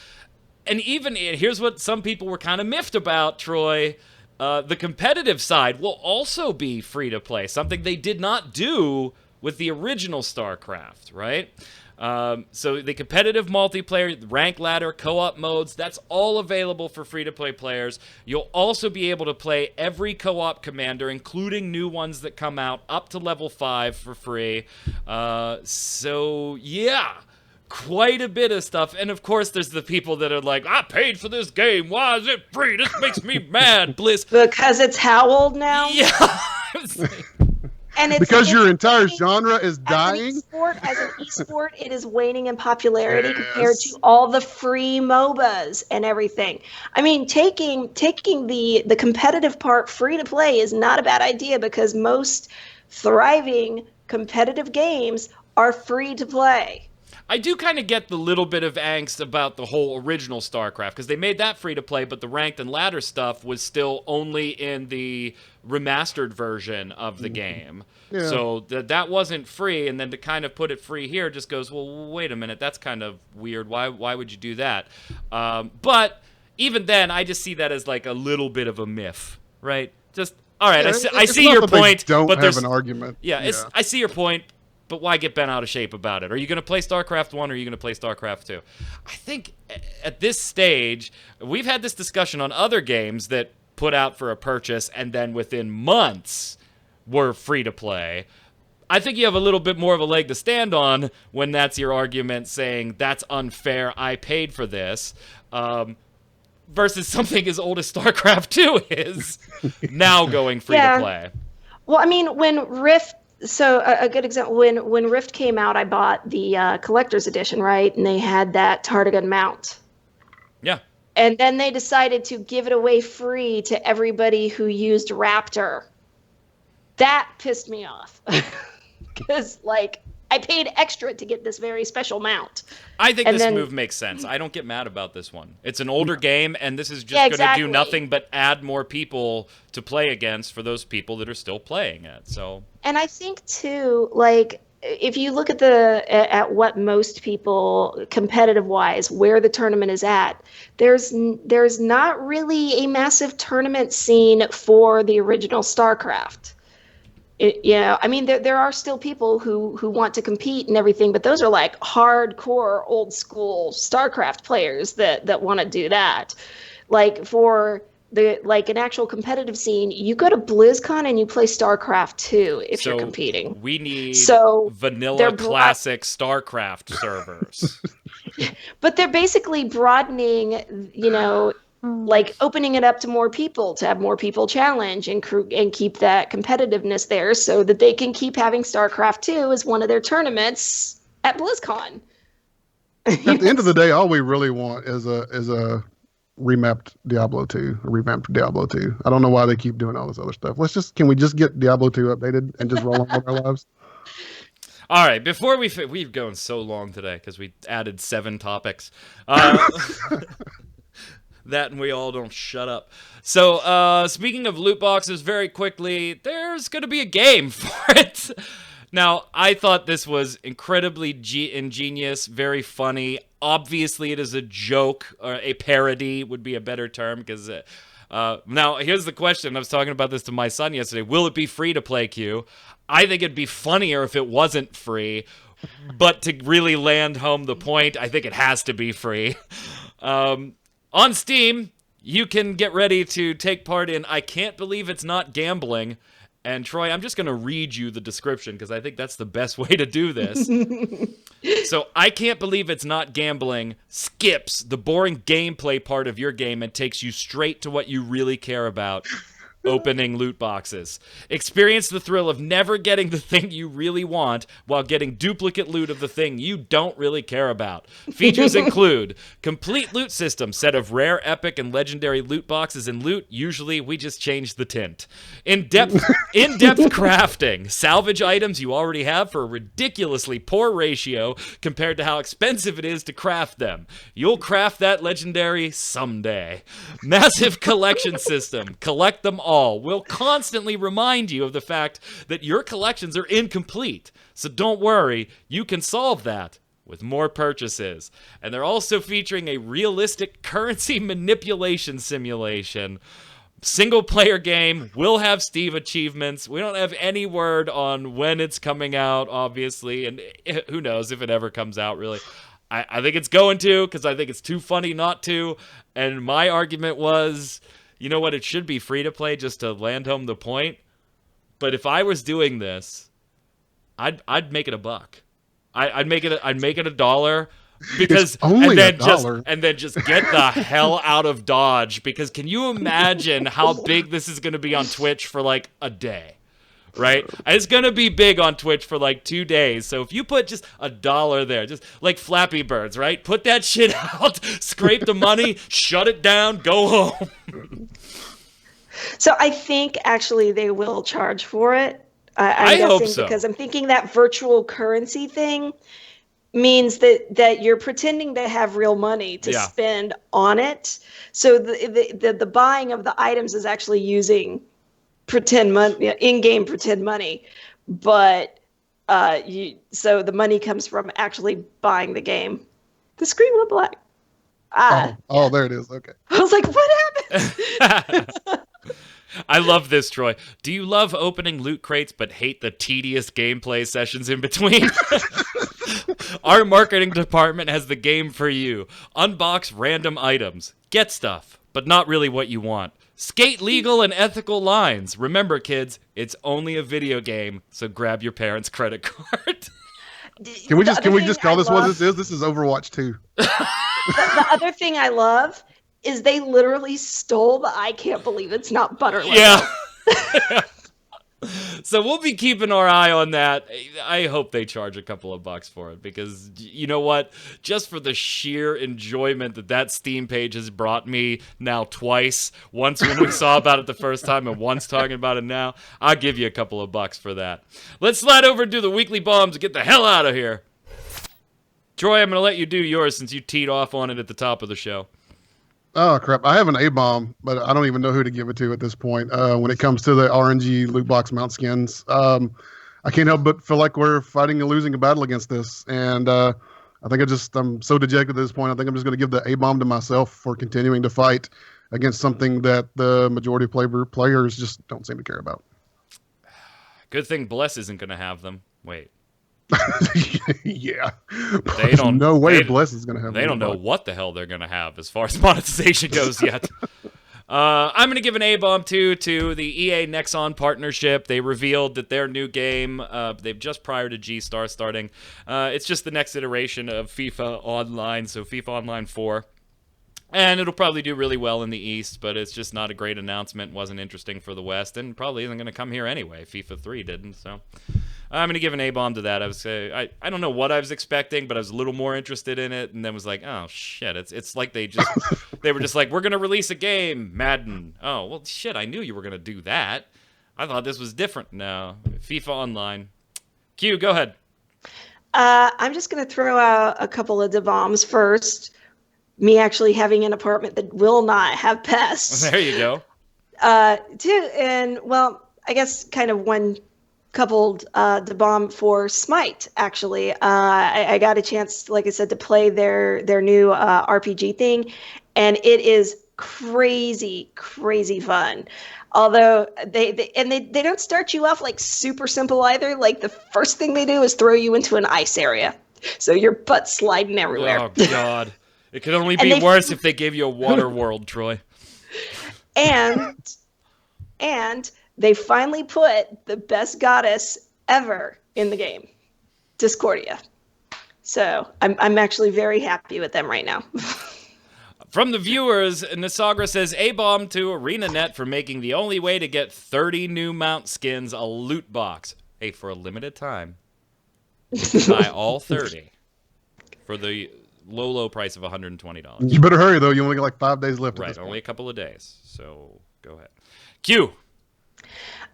And even, here's what some people were kind of miffed about, Troy. The competitive side will also be free-to-play, something they did not do with the original StarCraft, right? So the competitive multiplayer, rank ladder, co-op modes, that's all available for free-to-play players. You'll also be able to play every co-op commander, including new ones that come out, up to level 5 for free. So, yeah, quite a bit of stuff. And, of course, there's the people that are like, I paid for this game. Why is it free? This makes me mad, Blizz. Because it's how old now? Yeah. And because your entire genre is dying? As an esport, it is waning in popularity compared to all the free MOBAs and everything. I mean, taking the competitive part free to play is not a bad idea because most thriving competitive games are free to play. I do kind of get the little bit of angst about the whole original StarCraft, because they made that free to play, but the ranked and ladder stuff was still only in the remastered version of the game. Yeah. So that wasn't free, and then to kind of put it free here just goes, well, wait a minute, that's kind of weird. Why would you do that? But even then, I just see that as like a little bit of a myth, right? Just, all right, I see your point. Don't have an argument. Yeah, I see your point. but why get bent out of shape about it? Are you going to play StarCraft 1 or are you going to play StarCraft 2? I think at this stage, we've had this discussion on other games that put out for a purchase and then within months were free to play. I think you have a little bit more of a leg to stand on when that's your argument saying that's unfair, I paid for this, versus something as old as StarCraft 2 is now going free to play. Well, I mean, when Rift, so a good example, when Rift came out, I bought the collector's edition, right? And they had that Tardigan mount. Yeah. And then they decided to give it away free to everybody who used Raptor. That pissed me off. Because, like, I paid extra to get this very special mount. I think this move makes sense. I don't get mad about this one. It's an older game, and this is just going to do nothing but add more people to play against for those people that are still playing it. So, and I think, too, like, if you look at what most people, competitive-wise, where the tournament is at, there's not really a massive tournament scene for the original StarCraft. I mean, there are still people who want to compete and everything, but those are like hardcore old school StarCraft players that want to do that. Like for an actual competitive scene, you go to BlizzCon and you play StarCraft 2 if you're competing. We need vanilla classic StarCraft servers. But they're basically broadening, like opening it up to more people, to have more people challenge and keep that competitiveness there so that they can keep having StarCraft 2 as one of their tournaments at BlizzCon. At the end of the day, all we really want is a remapped Diablo 2, a revamped Diablo 2. I don't know why they keep doing all this other stuff. Can we just get Diablo 2 updated and just roll on with our lives? All right, before we've gone so long today because we added 7 topics. That and we all don't shut up. So, speaking of loot boxes, very quickly, there's going to be a game for it. Now, I thought this was incredibly ingenious, very funny. Obviously, it is a joke, or a parody would be a better term, because... now, here's the question. I was talking about this to my son yesterday. Will it be free to play, Q? I think it'd be funnier if it wasn't free, but to really land home the point, I think it has to be free. On Steam, you can get ready to take part in I Can't Believe It's Not Gambling. And Troy, I'm just going to read you the description because I think that's the best way to do this. So, I Can't Believe It's Not Gambling skips the boring gameplay part of your game and takes you straight to what you really care about. Opening loot boxes. Experience the thrill of never getting the thing you really want while getting duplicate loot of the thing you don't really care about. Features include complete loot system, set of rare, epic, and legendary loot boxes and loot. Usually, we just change the tint. In-depth crafting. Salvage items you already have for a ridiculously poor ratio compared to how expensive it is to craft them. You'll craft that legendary someday. Massive collection system. Collect them all. Will constantly remind you of the fact that your collections are incomplete. So don't worry, you can solve that with more purchases. And they're also featuring a realistic currency manipulation simulation. Single player game, will have Steve achievements. We don't have any word on when it's coming out, obviously, and who knows if it ever comes out, really. I think it's going to, because I think it's too funny not to. And my argument was... You know what? It should be free to play just to land home the point. But if I was doing this, I'd make it $1. I'd make it $1 because it's only $1. And then just get the hell out of Dodge, because can you imagine how big this is going to be on Twitch for like a day? Right? It's going to be big on Twitch for like 2 days. So if you put just $1 there, just like Flappy Birds, right? Put that shit out, scrape the money, shut it down, go home. So I think actually they will charge for it. I hope so. Because I'm thinking that virtual currency thing means that you're pretending to have real money to spend on it. So the buying of the items is actually using pretend money, in-game pretend money, but so the money comes from actually buying the game. The screen went black. Oh, there it is. Okay. I was like, what happened? I love this, Troy. Do you love opening loot crates but hate the tedious gameplay sessions in between? Our marketing department has the game for you. Unbox random items. Get stuff, but not really what you want. Skate legal and ethical lines. Remember, kids, it's only a video game, so grab your parents' credit card. Can we just call this what this is? This is Overwatch 2. The other thing I love is they literally stole the I can't believe it's not butter logo. Yeah. So we'll be keeping our eye on that. I hope they charge a couple of bucks for it because you know what? Just for the sheer enjoyment that Steam page has brought me now twice, once when we saw about it the first time and once talking about it now, I'll give you a couple of bucks for that. Let's slide over and do the weekly bombs and get the hell out of here. Troy, I'm going to let you do yours since you teed off on it at the top of the show. Oh, crap. I have an A-bomb, but I don't even know who to give it to at this point when it comes to the RNG loot box mount skins. I can't help but feel like we're fighting and losing a battle against this. And I think I'm so dejected at this point. I think I'm just going to give the A-bomb to myself for continuing to fight against something that the majority of players just don't seem to care about. Good thing Bless isn't going to have them. Wait. Yeah, they don't. No way Bless is going to have. They don't know what the hell they're going to have as far as monetization goes yet. I'm going to give an A-bomb to the EA Nexon partnership. They revealed that their new game, they've just prior to G-Star starting, it's just the next iteration of FIFA Online, so FIFA Online 4. And it'll probably do really well in the East, but it's just not a great announcement. Wasn't interesting for the West, and probably isn't going to come here anyway. FIFA 3 didn't, so I'm going to give an A-bomb to that. I don't know what I was expecting, but I was a little more interested in it, and then was like, oh, shit. It's like they were just like, we're going to release a game, Madden. Oh, well, shit, I knew you were going to do that. I thought this was different. No, FIFA Online. Q, go ahead. I'm just going to throw out a couple of bombs first. Me actually having an apartment that will not have pests. There you go. Two, and well, I guess kind of one coupled the bomb for Smite. Actually, I got a chance, like I said, to play their new RPG thing, and it is crazy fun. Although they don't start you off like super simple either. Like the first thing they do is throw you into an ice area, so your butt's sliding everywhere. Oh God. It could only be worse if they gave you a water world, Troy. And they finally put the best goddess ever in the game, Discordia. So I'm actually very happy with them right now. From the viewers, Nasagra says, A-bomb to ArenaNet for making the only way to get 30 new mount skins a loot box. Hey, for a limited time, buy all 30 for the low price of $120. You better hurry, though. You only got like 5 days left. Right, only a couple of days. So go ahead. Q.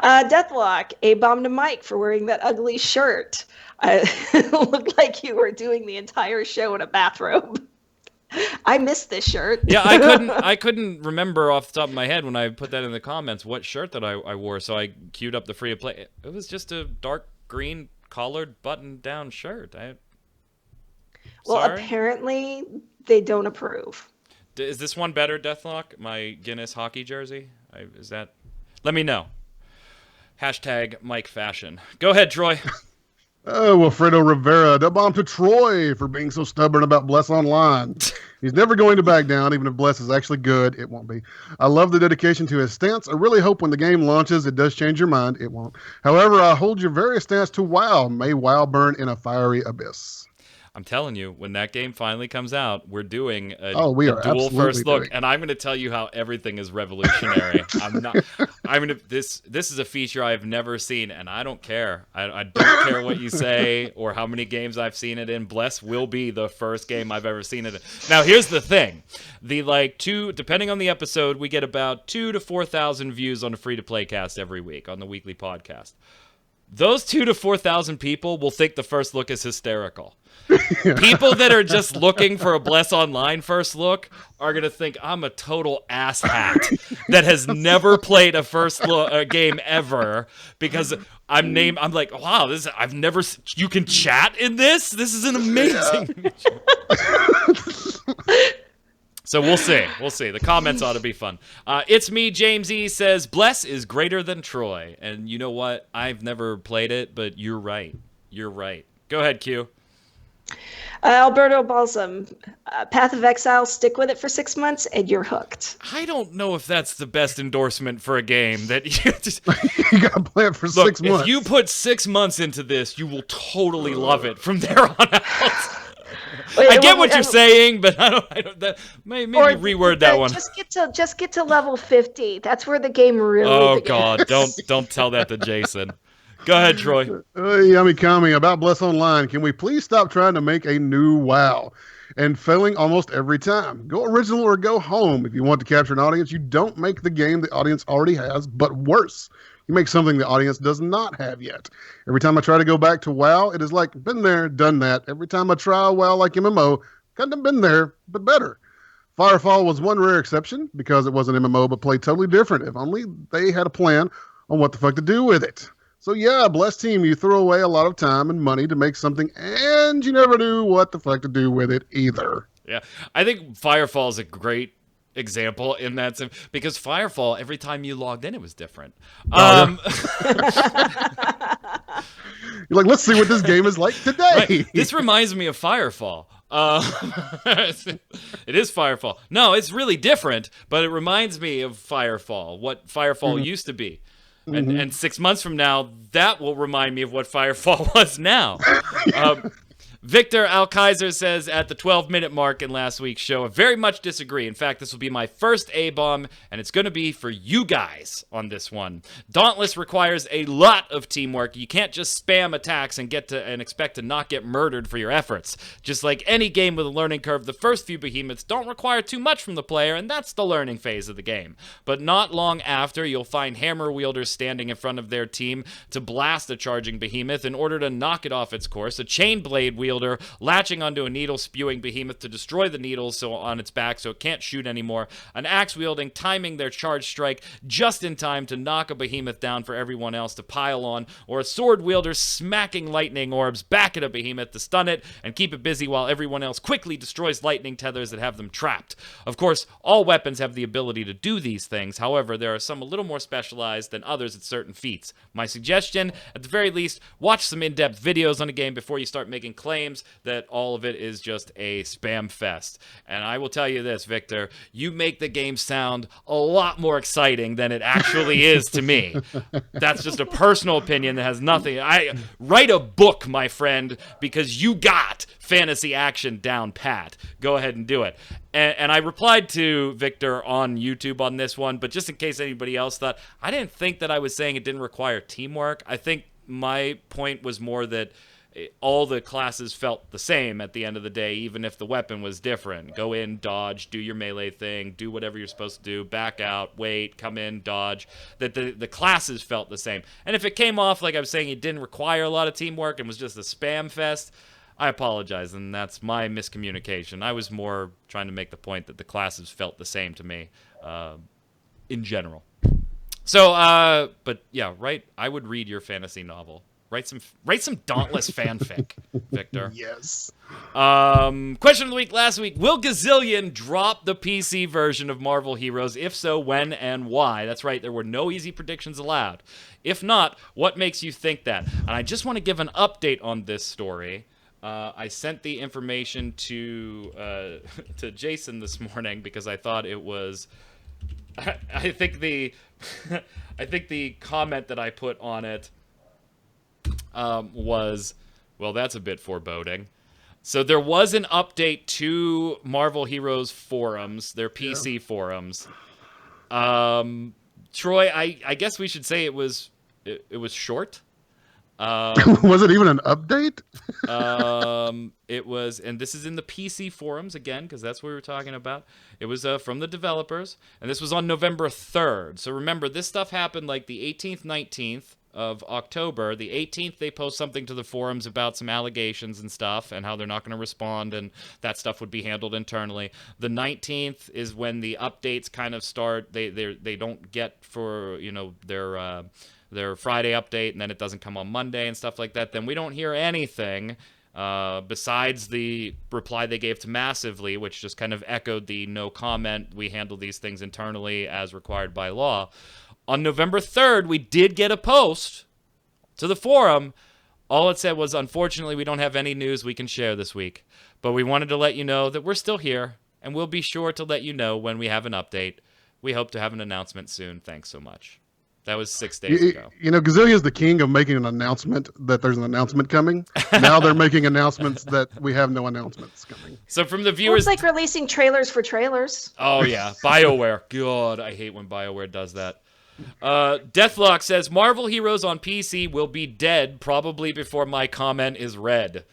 Deathlock, A-bomb to Mike for wearing that ugly shirt. It looked like you were doing the entire show in a bathrobe. I missed this shirt. Yeah, I couldn't remember off the top of my head when I put that in the comments what shirt that I wore, so I queued up the free to play. It was just a dark green collared button-down shirt. Well, Sorry? apparently they don't approve. Is this one better, Deathlock? My Guinness hockey jersey? Is that? Let me know. Hashtag Mike Fashion. Go ahead, Troy. Oh, Wilfredo Rivera, the bomb to Troy for being so stubborn about Bless Online. He's never going to back down, even if Bless is actually good. It won't be. I love the dedication to his stance. I really hope when the game launches, it does change your mind. It won't. However, I hold your various stance to WoW. May WoW burn in a fiery abyss. I'm telling you, when that game finally comes out, we're doing a dual first look, and I'm going to tell you how everything is revolutionary. This is a feature I've never seen, and I don't care. I don't care what you say or how many games I've seen it in. Bless will be the first game I've ever seen it in. Now, here's the thing: depending on the episode, we get about 2,000 to 4,000 views on a free-to-play cast every week on the weekly podcast. Those 2,000 to 4,000 people will think the first look is hysterical. People that are just looking for a Bless Online first look are going to think I'm a total asshat that has never played a first look game ever because I'm like, wow, you can chat in this? This is an amazing. So we'll see. We'll see. The comments ought to be fun. It's me, James E. says, Bless is greater than Troy. And you know what? I've never played it, but you're right. You're right. Go ahead, Q. Alberto Balsam, Path of Exile, stick with it for 6 months and you're hooked. I don't know if that's the best endorsement for a game. That you just You got to play it for 6 months. If you put 6 months into this, you will totally love it from there on out. I get what you're saying, but I don't. Maybe reword that one. Just get to level 50. That's where the game really. Oh begins. God! Don't tell that to Jason. Go ahead, Troy. Yummy Kami, about Bless Online. Can we please stop trying to make a new WoW and failing almost every time? Go original or go home. If you want to capture an audience, you don't make the game the audience already has, but worse. You make something the audience does not have yet. Every time I try to go back to WoW, it is like, been there, done that. Every time I try a WoW like MMO, kind of been there, but better. Firefall was one rare exception because it was an MMO, but played totally different. If only they had a plan on what the fuck to do with it. So yeah, Bless Team, you throw away a lot of time and money to make something, and you never knew what the fuck to do with it either. Yeah, I think Firefall is a great example in that sense, because Firefall, every time you logged in, it was different. You're like, let's see what this game is like today. Right. This reminds me of Firefall. It is Firefall. No, it's really different, but it reminds me of Firefall, what Firefall used to be. And 6 months from now, that will remind me of what Firefall was now. Victor Alkaiser says, at the 12-minute mark in last week's show, I very much disagree. In fact, this will be my first A-bomb, and it's going to be for you guys on this one. Dauntless requires a lot of teamwork. You can't just spam attacks and expect to not get murdered for your efforts. Just like any game with a learning curve, the first few behemoths don't require too much from the player, and that's the learning phase of the game. But not long after, you'll find hammer wielders standing in front of their team to blast a charging behemoth in order to knock it off its course. A chain blade wielder latching onto a needle-spewing behemoth to destroy the needles on its back so it can't shoot anymore. An axe-wielding timing their charge strike just in time to knock a behemoth down for everyone else to pile on, or a sword wielder smacking lightning orbs back at a behemoth to stun it and keep it busy while everyone else quickly destroys lightning tethers that have them trapped. Of course, all weapons have the ability to do these things. However, there are some a little more specialized than others at certain feats. My suggestion, at the very least, watch some in-depth videos on a game before you start making claims that all of it is just a spam fest. And I will tell you this, Victor, you make the game sound a lot more exciting than it actually is to me. That's just a personal opinion that has nothing. I write a book, my friend, because you got fantasy action down pat. Go ahead and do it. And I replied to Victor on YouTube on this one, but just in case anybody else thought, I didn't think that I was saying it didn't require teamwork. I think my point was more that all the classes felt the same at the end of the day, even if the weapon was different. Go in, dodge, do your melee thing, do whatever you're supposed to do, back out, wait, come in, dodge. That the classes felt the same. And if it came off like I was saying it didn't require a lot of teamwork and was just a spam fest, I apologize, and that's my miscommunication. I was more trying to make the point that the classes felt the same to me in general. So, but yeah, right, I would read your fantasy novel. Write some Dauntless fanfic, Victor. Yes. Question of the week last week. Will Gazillion drop the PC version of Marvel Heroes? If so, when and why? That's right, there were no easy predictions allowed. If not, what makes you think that? And I just want to give an update on this story. I sent the information to Jason this morning because I thought it was... I think the comment that I put on it was, well, that's a bit foreboding. So there was an update to Marvel Heroes forums, their PC forums. Troy, I guess we should say it was short. Was it even an update? It was, and this is in the PC forums again, because that's what we were talking about. It was from the developers, and this was on November 3rd. So remember, this stuff happened like the 18th, 19th of October. The 18th, they post something to the forums about some allegations and stuff and how they're not going to respond, and that stuff would be handled internally. The 19th is when the updates kind of start. They don't get for, you know, their Friday update, and then it doesn't come on Monday and stuff like that. Then we don't hear anything Besides the reply they gave to Massively, which just kind of echoed the no comment, we handle these things internally as required by law. On November 3rd, we did get a post to the forum. All it said was, unfortunately, we don't have any news we can share this week, but we wanted to let you know that we're still here, and we'll be sure to let you know when we have an update. We hope to have an announcement soon. Thanks so much. That was 6 days ago. You know, Gazillia's the king of making an announcement that there's an announcement coming. Now they're making announcements that we have no announcements coming. So from the Well, viewers... it's like releasing trailers for trailers. Oh, yeah. BioWare. God, I hate when BioWare does that. Deathlock says, Marvel Heroes on PC will be dead probably before my comment is read.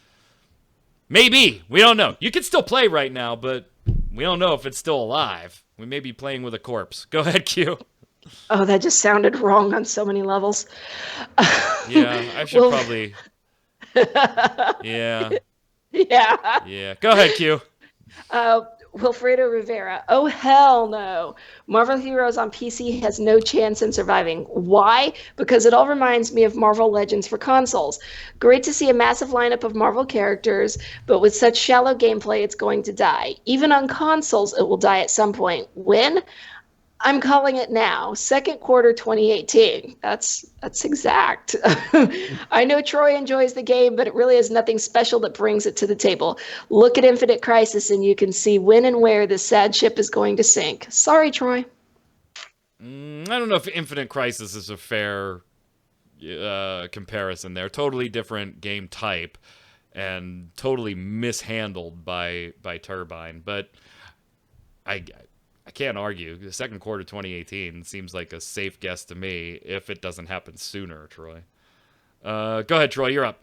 Maybe. We don't know. You can still play right now, but we don't know if it's still alive. We may be playing with a corpse. Go ahead, Q. Oh, that just sounded wrong on so many levels. Yeah, I should probably... Yeah. Yeah. Yeah. Go ahead, Q. Wilfredo Rivera. Oh, hell no. Marvel Heroes on PC has no chance in surviving. Why? Because it all reminds me of Marvel Legends for consoles. Great to see a massive lineup of Marvel characters, but with such shallow gameplay, it's going to die. Even on consoles, it will die at some point. When? I'm calling it now, second quarter 2018. That's exact. I know Troy enjoys the game, but it really is nothing special that brings it to the table. Look at Infinite Crisis and you can see when and where this sad ship is going to sink. Sorry, Troy. I don't know if Infinite Crisis is a fair comparison there. Totally different game type and totally mishandled by Turbine, but I can't argue. The second quarter 2018 seems like a safe guess to me if it doesn't happen sooner, Troy. Go ahead, Troy. You're up.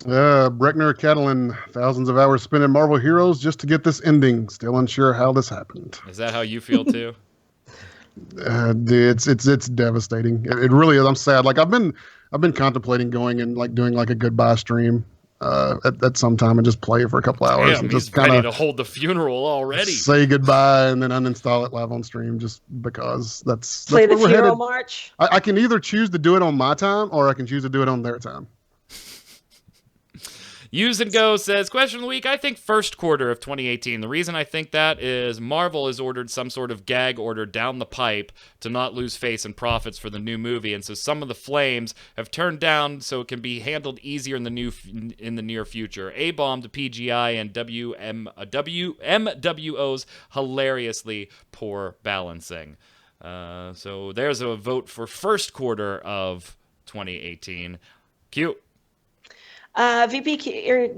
Breckner Catalan, thousands of hours spent in Marvel Heroes just to get this ending. Still unsure how this happened. Is that how you feel too? It's devastating. It really is. I'm sad. Like I've been contemplating going and like doing like a goodbye stream at some time and just play it for a couple hours. Damn, and he's just kind ready to of hold the funeral already. say goodbye and then uninstall it live on stream just because that's Play the where we're funeral headed. march. I can either choose to do it on my time or I can choose to do it on their time. Use and Go says, question of the week, I think first quarter of 2018. The reason I think that is Marvel has ordered some sort of gag order down the pipe to not lose face and profits for the new movie, and so some of the flames have turned down so it can be handled easier in the near future. A-Bomb to PGI and MWO's hilariously poor balancing. So there's a vote for first quarter of 2018. Cute. VP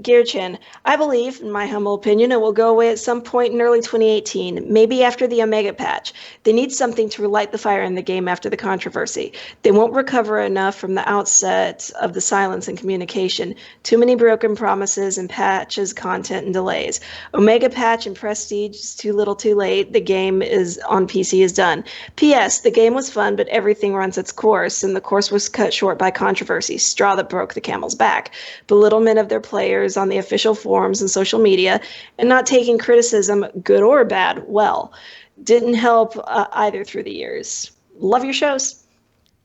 Gearchin, I believe, in my humble opinion, it will go away at some point in early 2018, maybe after the Omega patch. They need something to relight the fire in the game after the controversy. They won't recover enough from the outset of the silence in communication. Too many broken promises and patches, content, and delays. Omega patch and Prestige is too little too late. The game is on PC is done. P.S. The game was fun, but everything runs its course, and the course was cut short by controversy, straw that broke the camel's back. Belittlement of their players on the official forums and social media, and not taking criticism, good or bad, well. Didn't help either through the years. Love your shows.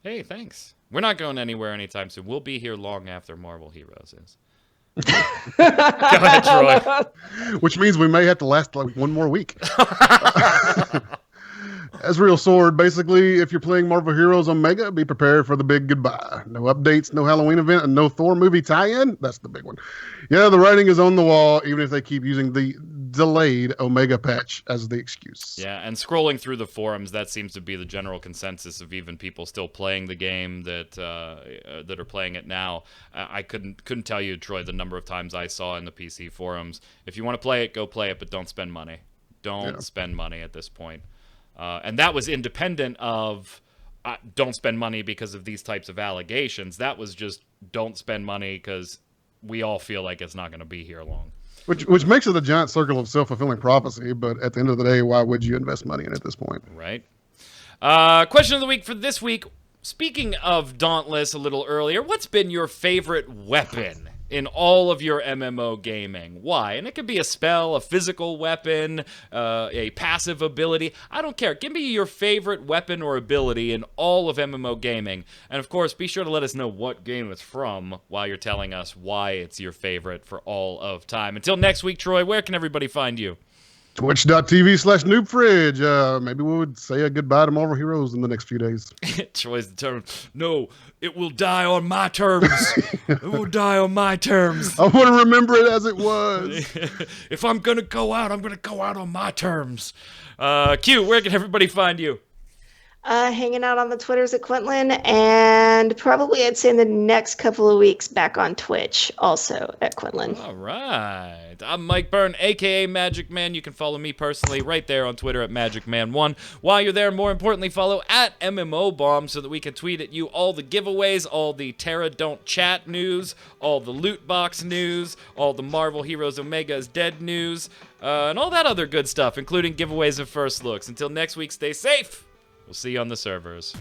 Hey, thanks. We're not going anywhere anytime soon. We'll be here long after Marvel Heroes is. Go ahead, Troy. Which means we may have to last like one more week. Ezreal Sword, basically, if you're playing Marvel Heroes Omega, be prepared for the big goodbye. No updates, no Halloween event, and no Thor movie tie-in. That's the big one. Yeah, the writing is on the wall, even if they keep using the delayed Omega patch as the excuse. Yeah, and scrolling through the forums, that seems to be the general consensus of even people still playing the game that are playing it now. I couldn't tell you, Troy, the number of times I saw in the PC forums, if you want to play it, go play it, but don't spend money. Don't spend money at this point. And that was independent of don't spend money because of these types of allegations. That was just don't spend money because we all feel like it's not going to be here long. Which makes it a giant circle of self-fulfilling prophecy, but at the end of the day, why would you invest money in it at this point? Right. Question of the week for this week. Speaking of Dauntless a little earlier, what's been your favorite weapon in all of your MMO gaming. Why? And it could be a spell, a physical weapon, a passive ability. I don't care. Give me your favorite weapon or ability in all of MMO gaming. And of course, be sure to let us know what game it's from while you're telling us why it's your favorite for all of time. Until next week, Troy, where can everybody find you? Twitch.tv/noobfridge. Maybe we would say a goodbye to Marvel Heroes in the next few days. Troy's determined. No, it will die on my terms. It will die on my terms. I want to remember it as it was. If I'm going to go out, I'm going to go out on my terms. Q, where can everybody find you? Hanging out on the Twitters at Quinlan, and probably I'd say in the next couple of weeks back on Twitch, also at Quinlan. All right. I'm Mike Byrne, a.k.a. Magic Man. You can follow me personally right there on Twitter at MagicMan1. While you're there, more importantly, follow at MMOBomb so that we can tweet at you all the giveaways, all the TERA Don't Chat news, all the loot box news, all the Marvel Heroes Omega is Dead news, and all that other good stuff, including giveaways and first looks. Until next week, stay safe. We'll see you on the servers.